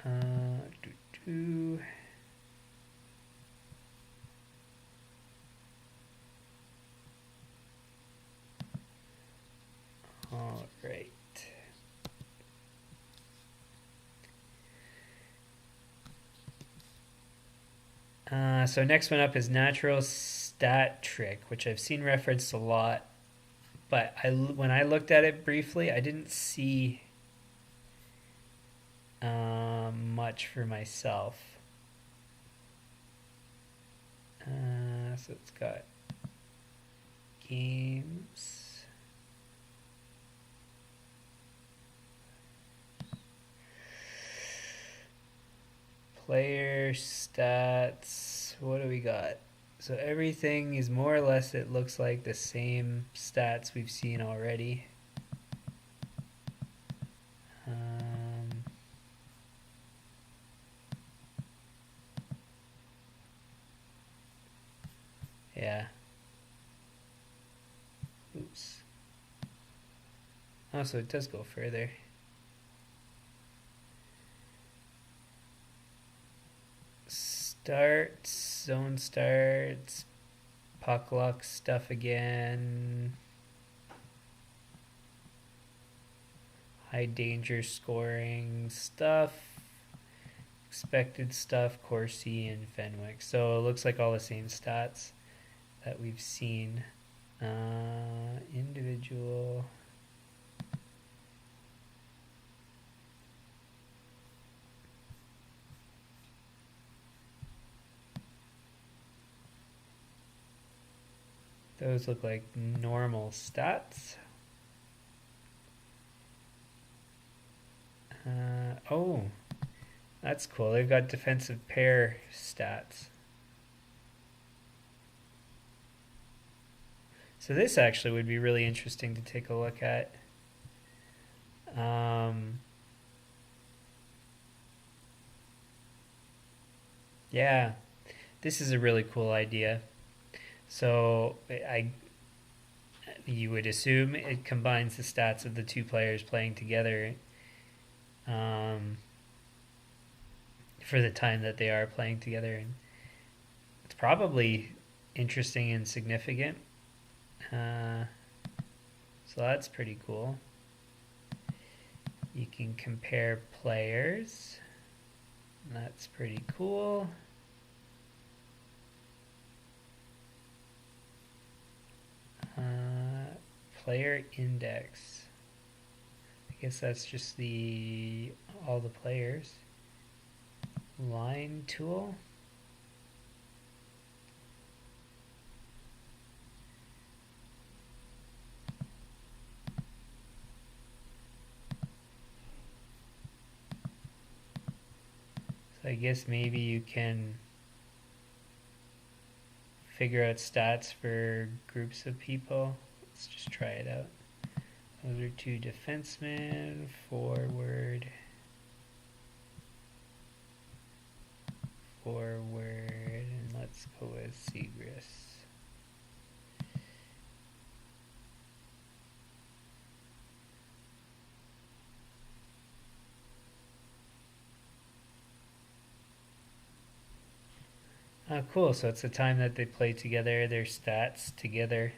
Do, do. All right. So next one up is natural stat trick, which I've seen referenced a lot, but when I looked at it briefly, I didn't see much for myself. So it's got games, player stats. What do we got? So everything is more or less, it looks like the same stats we've seen already. Yeah. Oops. Oh, so it does go further. Starts, zone starts, puck luck stuff again. High danger scoring stuff. Expected stuff, Corsi and Fenwick. So it looks like all the same stats that we've seen. Individual. Those look like normal stats. Oh, that's cool. They've got defensive pair stats. So this actually would be really interesting to take a look at. Um, yeah, this is a really cool idea. So you would assume it combines the stats of the two players playing together um, for the time that they are playing together, and it's probably interesting and significant. Uh, so that's pretty cool. You can compare players. That's pretty cool. Player index. I guess that's just all the players. Line tool. So I guess maybe you can figure out stats for groups of people. Let's just try it out. Those are two defensemen, forward, and let's go with Seagrass. Oh, cool. So it's the time that they play together, their stats together.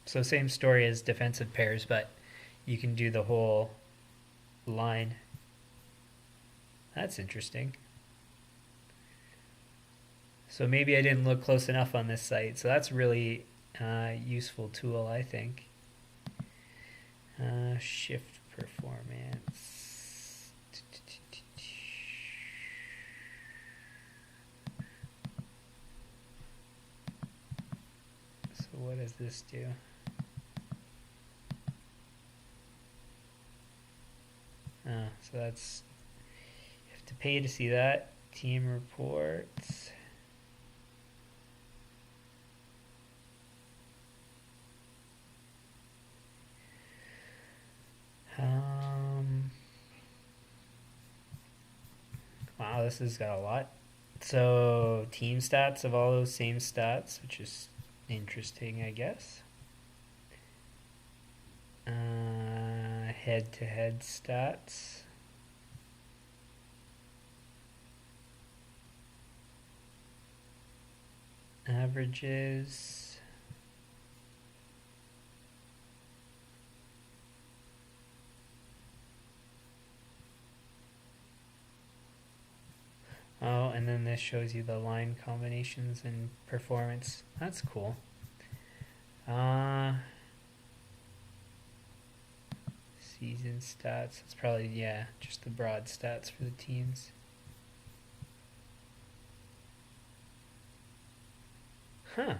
So same story as defensive pairs, but you can do the whole line. That's interesting. So maybe I didn't look close enough on this site. So that's really useful tool, I think. Shift performance. So what does this do? So that's, you have to pay to see that. Team reports. Wow, this has got a lot. So team stats of all those same stats, which is interesting, I guess. Head-to-head stats. Averages. Oh, and then this shows you the line combinations and performance. That's cool. Season stats. It's probably, yeah, just the broad stats for the teams. Huh.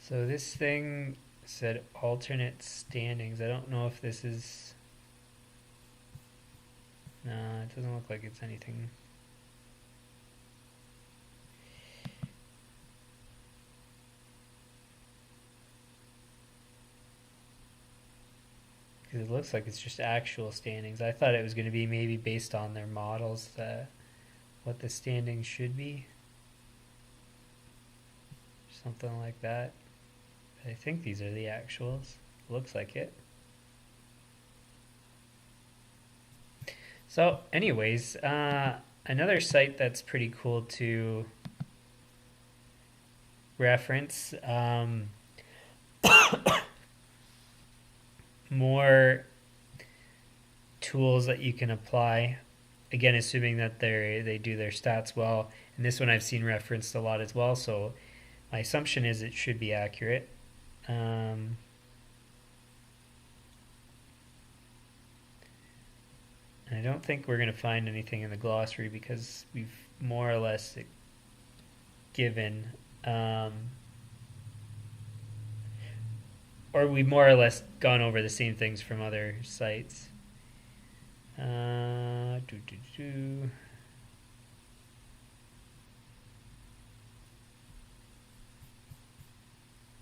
So this thing said alternate standings. I don't know if this is... No, it doesn't look like it's anything. Because it looks like it's just actual standings. I thought it was going to be maybe based on their models, what the standings should be. Something like that. I think these are the actuals. Looks like it. So anyways, another site that's pretty cool to reference. More tools that you can apply. Again, assuming that they do their stats well. And this one I've seen referenced a lot as well. So my assumption is it should be accurate. And I don't think we're going to find anything in the glossary because we've more or less given, um, or we've more or less gone over the same things from other sites. Uh, doo, doo, doo.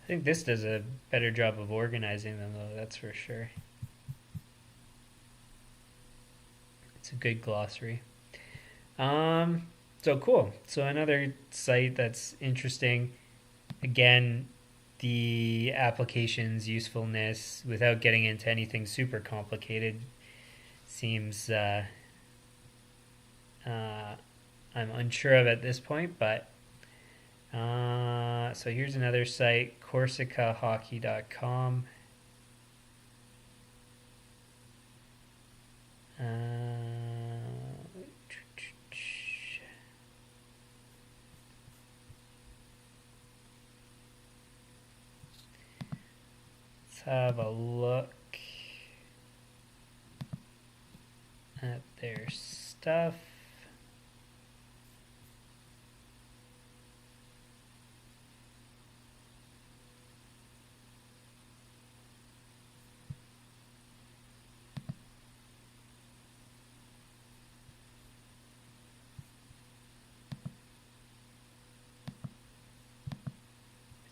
I think this does a better job of organizing them, though, that's for sure. It's a good glossary. So cool. So another site that's interesting. Again, the application's usefulness, without getting into anything super complicated, seems I'm unsure of at this point, but so here's another site, CorsicaHockey.com. Let's have a look at their stuff.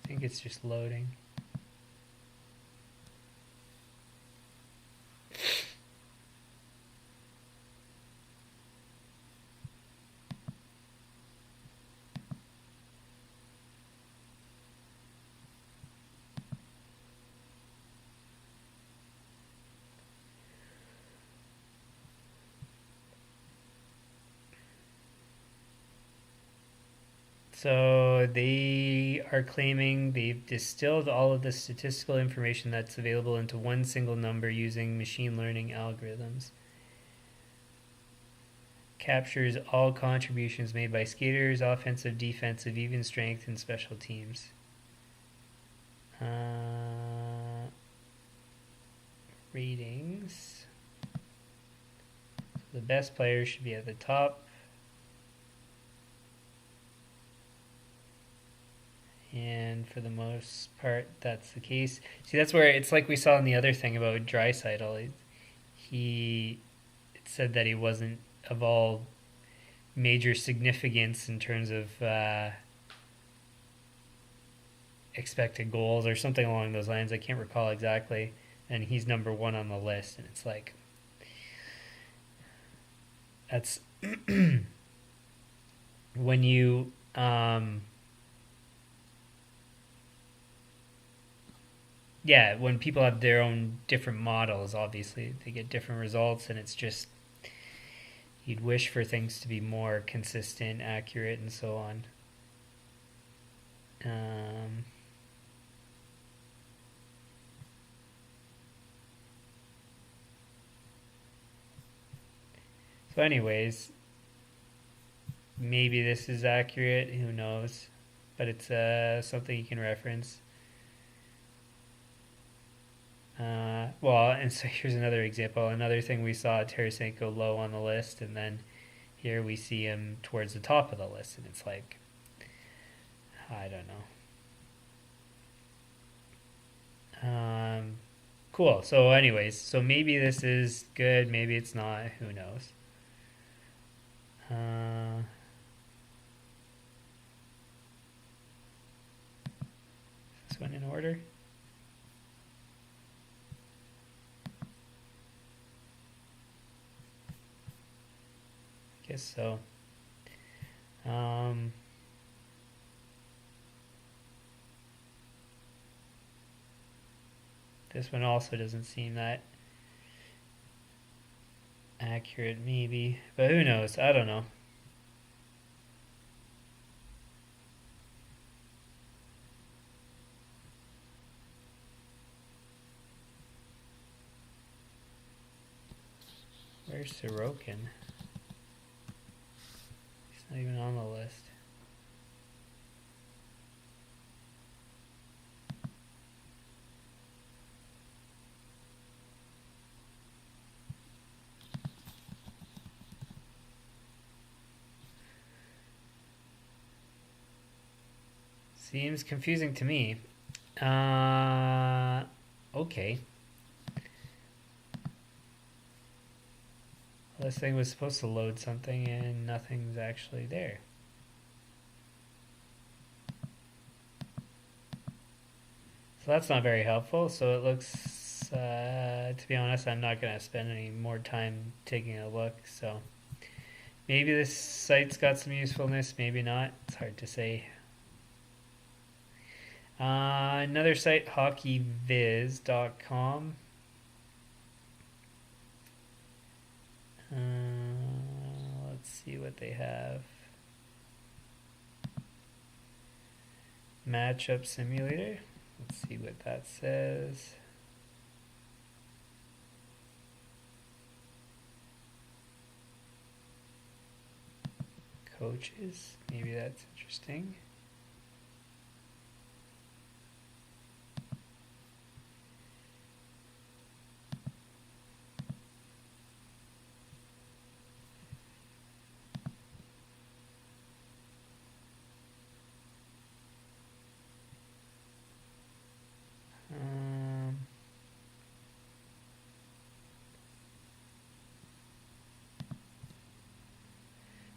I think it's just loading. So they are claiming they've distilled all of the statistical information that's available into one single number using machine learning algorithms. Captures all contributions made by skaters, offensive, defensive, even strength, and special teams. Ratings. The best players should be at the top. And for the most part, that's the case. See, that's where it's like we saw in the other thing about Draisaitl. It said that he wasn't of all major significance in terms of expected goals or something along those lines. I can't recall exactly. And he's number one on the list. And it's like, that's when you yeah, when people have their own different models, obviously they get different results, and it's just you'd wish for things to be more consistent, accurate, and so on. So anyways, maybe this is accurate, who knows, but it's something you can reference. Well, and so here's another example. Another thing we saw, Tarasenko low on the list, and then here we see him towards the top of the list, and it's like, I don't know. Cool. So anyways, so maybe this is good, maybe it's not, who knows. Is this one in order? Guess so. This one also doesn't seem that accurate, maybe, but who knows? I don't know. Where's Sorokin? He's not even on the list. Seems confusing to me. Okay. This thing was supposed to load something and nothing's actually there. So that's not very helpful. So it looks, to be honest, I'm not going to spend any more time taking a look. So maybe this site's got some usefulness, maybe not. It's hard to say. Another site, hockeyviz.com. Let's see what they have. Matchup simulator. Let's see what that says. Coaches. Maybe that's interesting.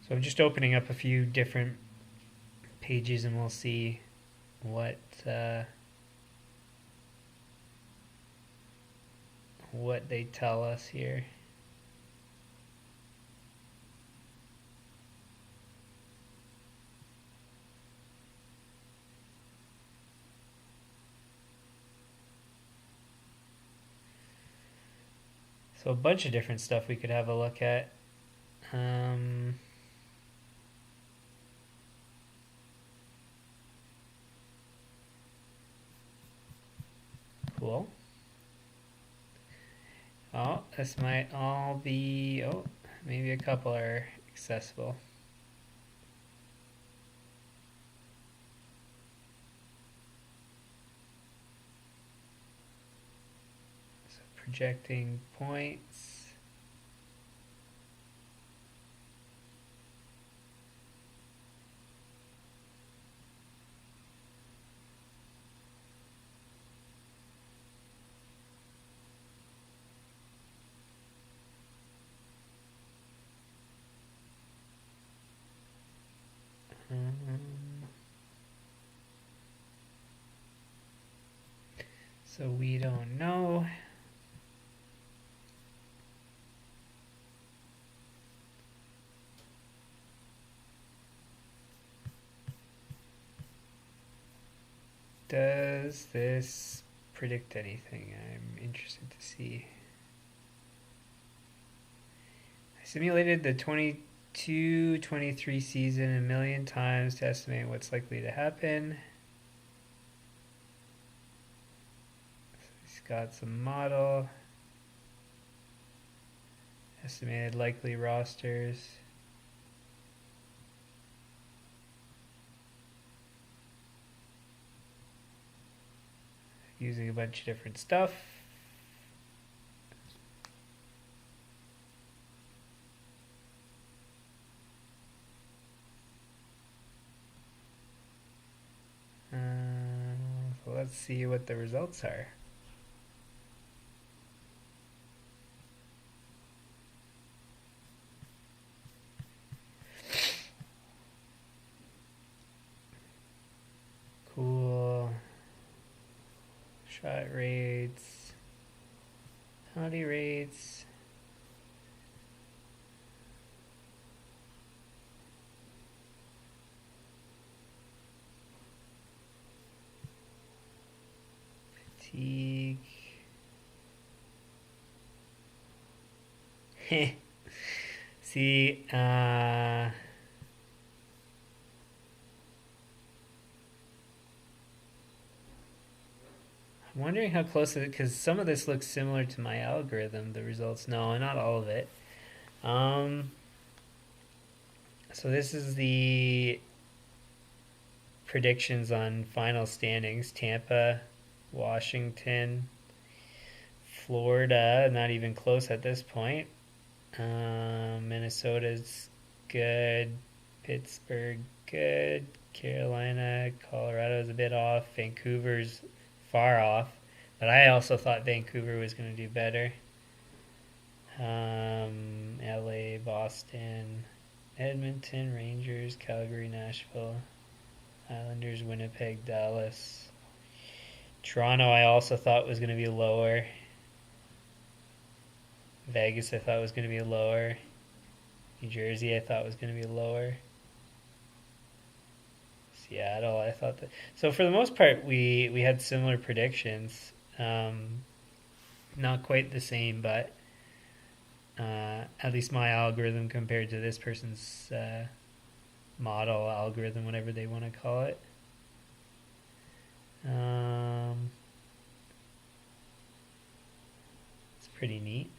So I'm just opening up a few different pages and we'll see what they tell us here. So a bunch of different stuff we could have a look at. Cool. Oh, this might all be... Oh, maybe a couple are accessible. So projecting points. So we don't know. Does this predict anything? I'm interested to see. I simulated the 22-23 season a million times to estimate what's likely to happen. He's got some model. Estimated likely rosters. Using a bunch of different stuff. So let's see what the results are. Cool. Shot rates. Penalty rates. Fatigue. See, I'm wondering how close it is, because some of this looks similar to my algorithm, the results. No, not all of it. So this is the predictions on final standings. Tampa, Washington, Florida, not even close at this point. Minnesota's good. Pittsburgh, good. Carolina, Colorado is a bit off. Vancouver's far off, but I also thought Vancouver was going to do better. LA, Boston, Edmonton, Rangers, Calgary, Nashville, Islanders, Winnipeg, Dallas. Toronto I also thought was going to be lower. Vegas I thought was going to be lower. New Jersey I thought was going to be lower. Seattle I thought that. So for the most part we had similar predictions. Not quite the same, but at least my algorithm compared to this person's model algorithm, whatever they want to call it. It's pretty neat.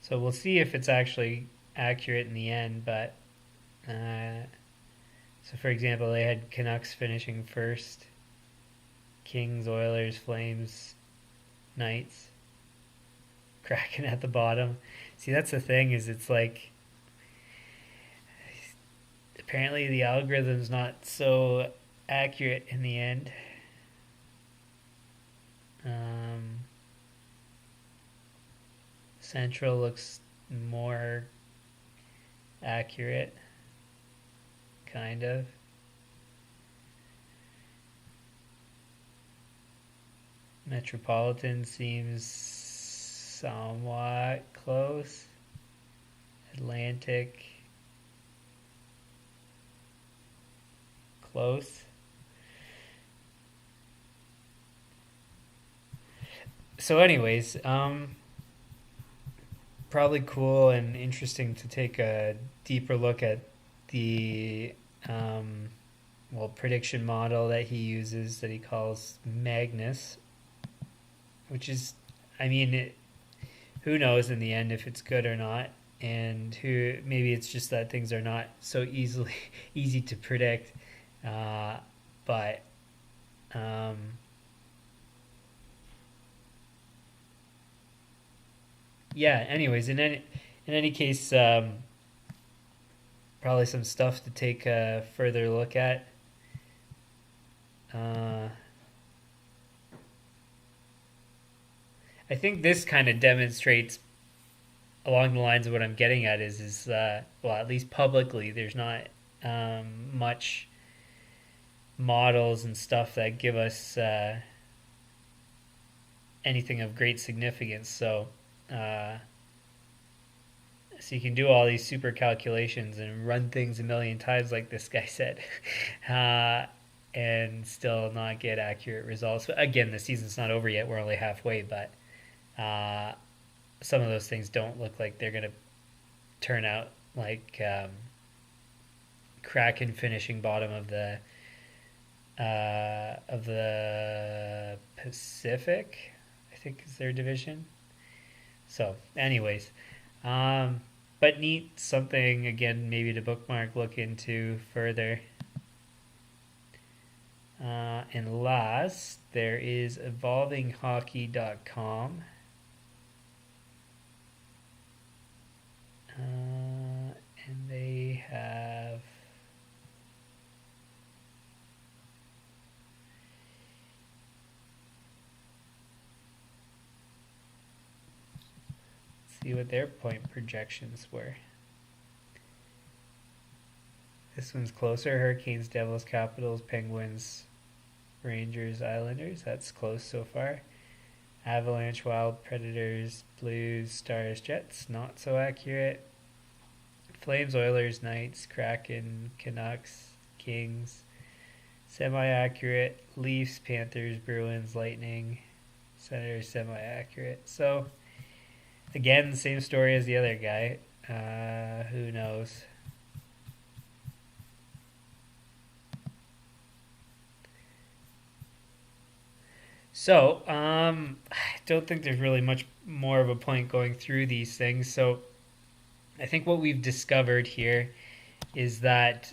So we'll see if it's actually accurate in the end, but so for example, they had Canucks finishing first, Kings, Oilers, Flames, Knights, Kraken at the bottom. See, that's the thing, is it's like apparently the algorithm's not so accurate in the end. Central looks more accurate, kind of. Metropolitan seems somewhat close. Atlantic, close. So anyways, probably cool and interesting to take a deeper look at the prediction model that he uses, that he calls Magnus, which is, I mean, who knows in the end if it's good or not, and maybe it's just that things are not so easy to predict, but yeah. Anyways, in any case, probably some stuff to take a further look at. I think this kind of demonstrates along the lines of what I'm getting at is well, at least publicly, there's not much models and stuff that give us anything of great significance. So you can do all these super calculations and run things a million times, like this guy said, and still not get accurate results. But again, the season's not over yet. We're only halfway, but some of those things don't look like they're going to turn out like Kraken finishing bottom of the Pacific, I think is their division. So anyways, but neat, something again maybe to bookmark, look into further. And last, there is evolvinghockey.com. And they have see what their point projections were. This one's closer. Hurricanes, Devils, Capitals, Penguins, Rangers, Islanders. That's close so far. Avalanche, Wild, Predators, Blues, Stars, Jets. Not so accurate. Flames, Oilers, Knights, Kraken, Canucks, Kings. Semi-accurate. Leafs, Panthers, Bruins, Lightning, Senators. Semi-accurate. So again, the same story as the other guy. Who knows? So, I don't think there's really much more of a point going through these things. So, I think what we've discovered here is that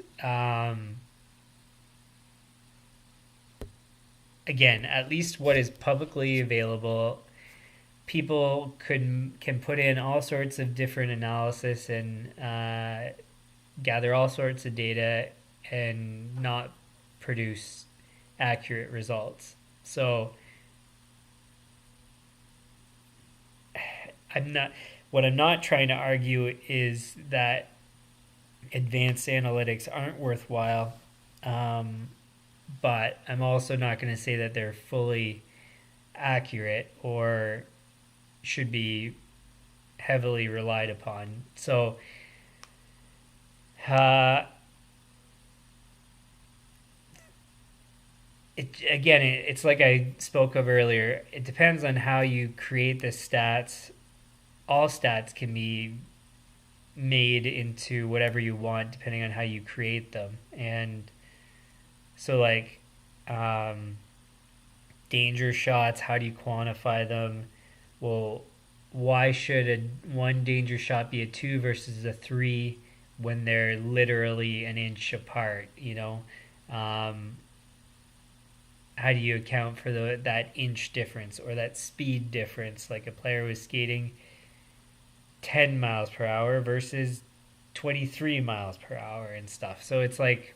again, at least what is publicly available, people can put in all sorts of different analysis and gather all sorts of data and not produce accurate results. So I'm not what I'm not trying to argue is that advanced analytics aren't worthwhile. Um, but I'm also not going to say that they're fully accurate or should be heavily relied upon. So, uh, it's like I spoke of earlier. It depends on how you create the stats. All stats can be made into whatever you want depending on how you create them. And so, like, um, danger shots, how do you quantify them? Well, why should one danger shot be a two versus a three when they're literally an inch apart? Um, how do you account for that inch difference or that speed difference? Like a player was skating 10 miles per hour versus 23 miles per hour and stuff. So it's like,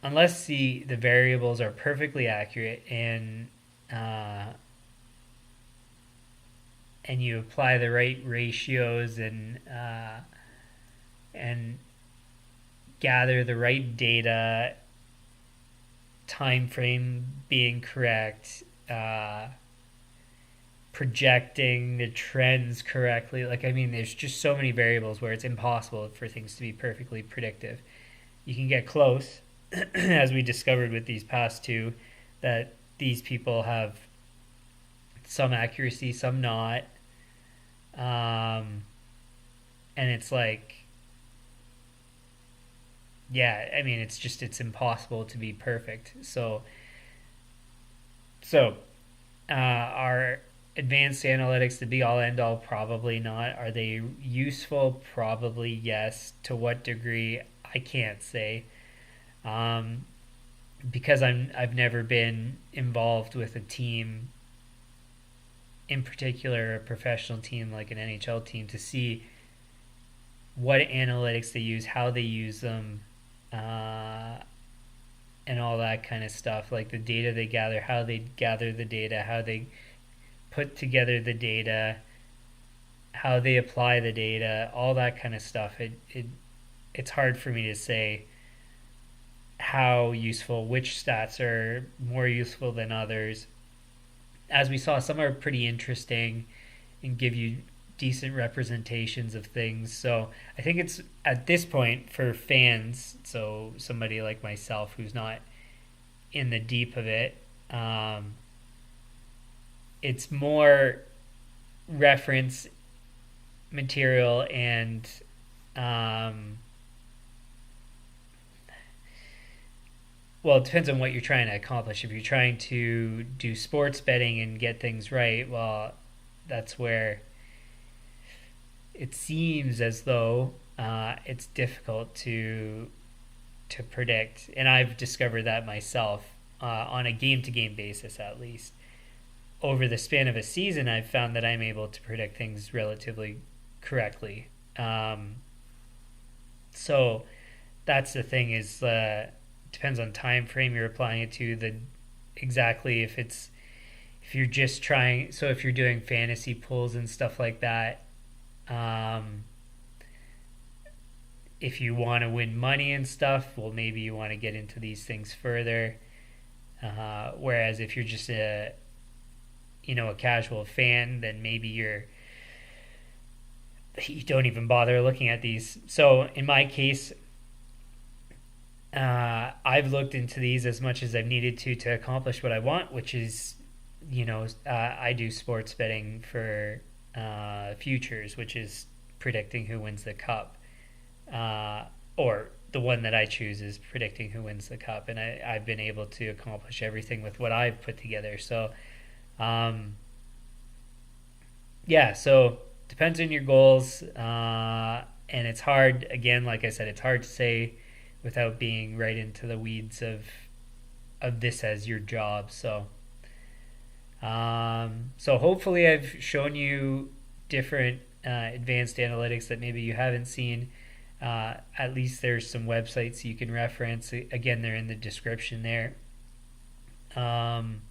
unless the variables are perfectly accurate uh, and you apply the right ratios and gather the right data, time frame being correct, projecting the trends correctly. Like, I mean, there's just so many variables where it's impossible for things to be perfectly predictive. You can get close, as we discovered with these past two, that these people have some accuracy, some not. And it's like, yeah, I mean, it's impossible to be perfect. Are advanced analytics the be all end all? Probably not. Are they useful? Probably yes. To what degree? I can't say. Um, because I've never been involved with a team, in particular a professional team like an NHL team, to see what analytics they use, how they use them, uh, and all that kind of stuff. Like the data they gather, how they gather the data, how they put together the data, how they apply the data, all that kind of stuff. It's hard for me to say how useful, which stats are more useful than others. As we saw, some are pretty interesting and give you decent representations of things. So I think it's at this point for fans, so somebody like myself who's not in the deep of it, it's more reference material and well, it depends on what you're trying to accomplish. If you're trying to do sports betting and get things right, well, that's where it seems as though it's difficult to predict, and I've discovered that myself on a game to game basis, at least. Over the span of a season, I've found that I'm able to predict things relatively correctly. So that's the thing is depends on time frame you're applying it to, the exactly if you're just trying, so if you're doing fantasy pools and stuff like that, um, if you want to win money and stuff, well, maybe you want to get into these things further. Whereas if you're just a casual fan, then maybe you don't even bother looking at these. So in my case, I've looked into these as much as I've needed to accomplish what I want, which is, I do sports betting for futures, which is predicting who wins the cup. Or the one that I choose is predicting who wins the cup, and I've been able to accomplish everything with what I've put together. So, yeah, so depends on your goals, and it's hard. Again, like I said, it's hard to say without being right into the weeds of of this as your job. So hopefully I've shown you different advanced analytics that maybe you haven't seen. At least there's some websites you can reference. Again, they're in the description there. Um,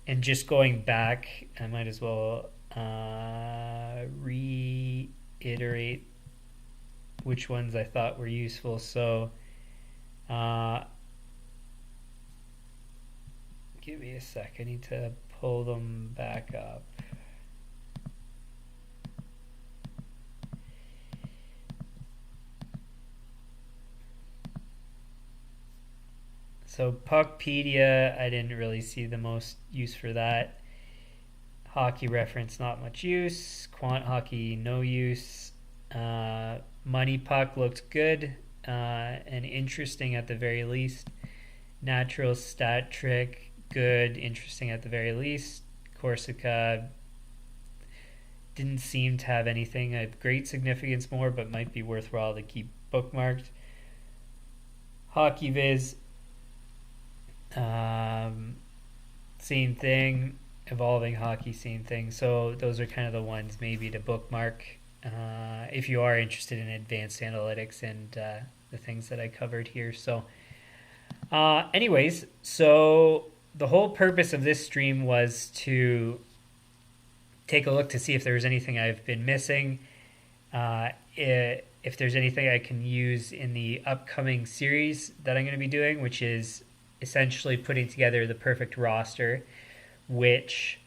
and just going back, I might as well reiterate which ones I thought were useful. So uh, give me a sec. I need to pull them back up. So Puckpedia, I didn't really see the most use for that. Hockey Reference, not much use. Quant Hockey, no use. Money Puck looked good and interesting at the very least. Natural Stat Trick, good, interesting at the very least. Corsica didn't seem to have anything of great significance more, but might be worthwhile to keep bookmarked. Hockey Viz, same thing. Evolving Hockey, same thing. So those are kind of the ones maybe to bookmark if you are interested in advanced analytics and the things that I covered here. So anyways, so the whole purpose of this stream was to take a look to see if there was anything I've been missing, if there's anything I can use in the upcoming series that I'm going to be doing, which is essentially putting together the perfect roster, which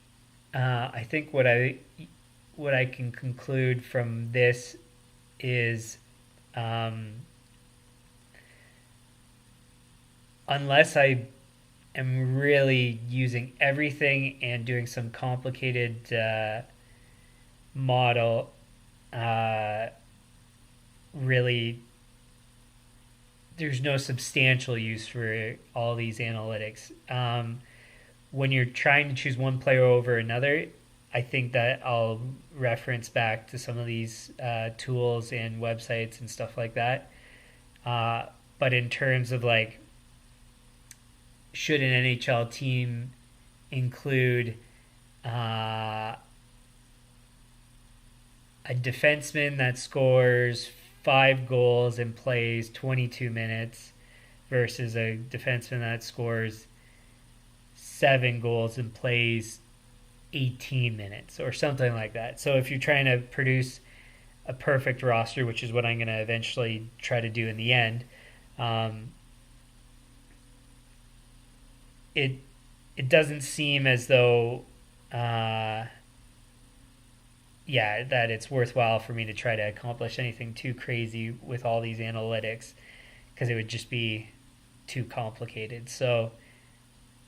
I think what I can conclude from this is unless I am really using everything and doing some complicated model, really there's no substantial use for all these analytics. When you're trying to choose one player over another, I think that I'll reference back to some of these tools and websites and stuff like that. But in terms of like, should an NHL team include a defenseman that scores 5 goals and plays 22 minutes versus a defenseman that scores 7 goals and plays 18 minutes or something like that. So if you're trying to produce a perfect roster, which is what I'm going to eventually try to do in the end, it doesn't seem as though that it's worthwhile for me to try to accomplish anything too crazy with all these analytics, because it would just be too complicated. So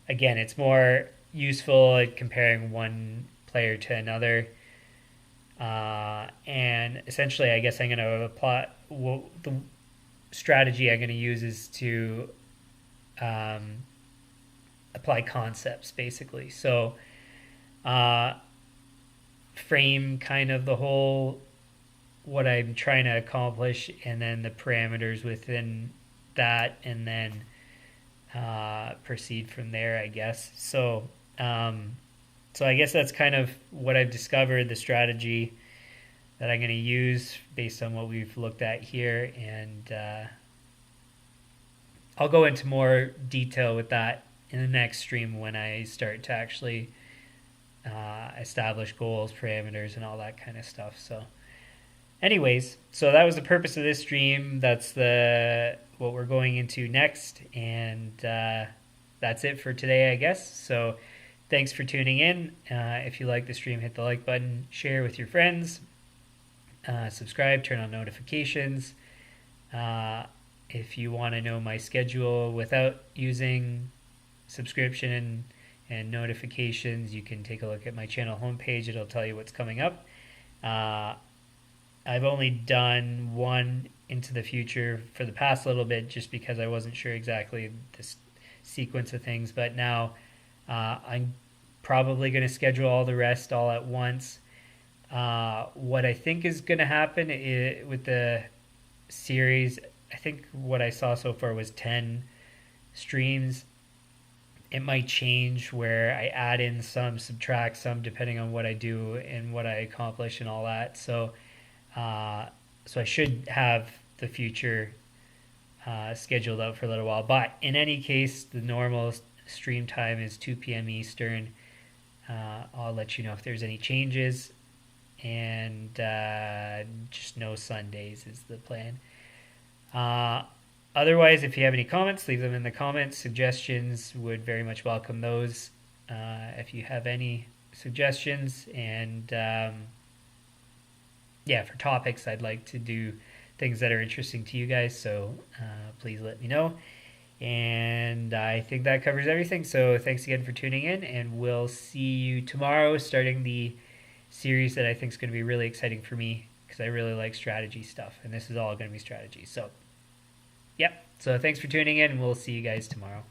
again, it's more useful at comparing one player to another. And essentially, I guess I'm going to apply the strategy I'm going to use is to apply concepts, basically. So frame kind of the whole what I'm trying to accomplish, and then the parameters within that, and then proceed from there, I guess. So I guess that's kind of what I've discovered, the strategy that I'm going to use based on what we've looked at here, and I'll go into more detail with that in the next stream when I start to actually establish goals, parameters, and all that kind of stuff. So anyways, so that was the purpose of this stream. That's what we're going into next, and that's it for today, I guess. So thanks for tuning in. If you like the stream, hit the like button, share with your friends, subscribe, turn on notifications. If you want to know my schedule without using subscription and notifications, you can take a look at my channel homepage. It'll tell you what's coming up. I've only done one into the future for the past little bit, just because I wasn't sure exactly the sequence of things, but now I'm probably going to schedule all the rest all at once. What I think is going to happen with the series, I think what I saw so far was 10 streams. it might change where I add in some, subtract some, depending on what I do and what I accomplish and all that. Uh, so I should have the future scheduled out for a little while. But in any case, the normal stream time is 2 p.m. Eastern. I'll let you know if there's any changes, and just no Sundays is the plan. Otherwise, if you have any comments, leave them in the comments. Suggestions, would very much welcome those. If you have any suggestions, and yeah, for topics, I'd like to do things that are interesting to you guys, so please let me know. And I think that covers everything. So thanks again for tuning in, and we'll see you tomorrow, starting the series that I think is going to be really exciting for me, because I really like strategy stuff, and this is all going to be strategy. So, yep. So thanks for tuning in, and we'll see you guys tomorrow.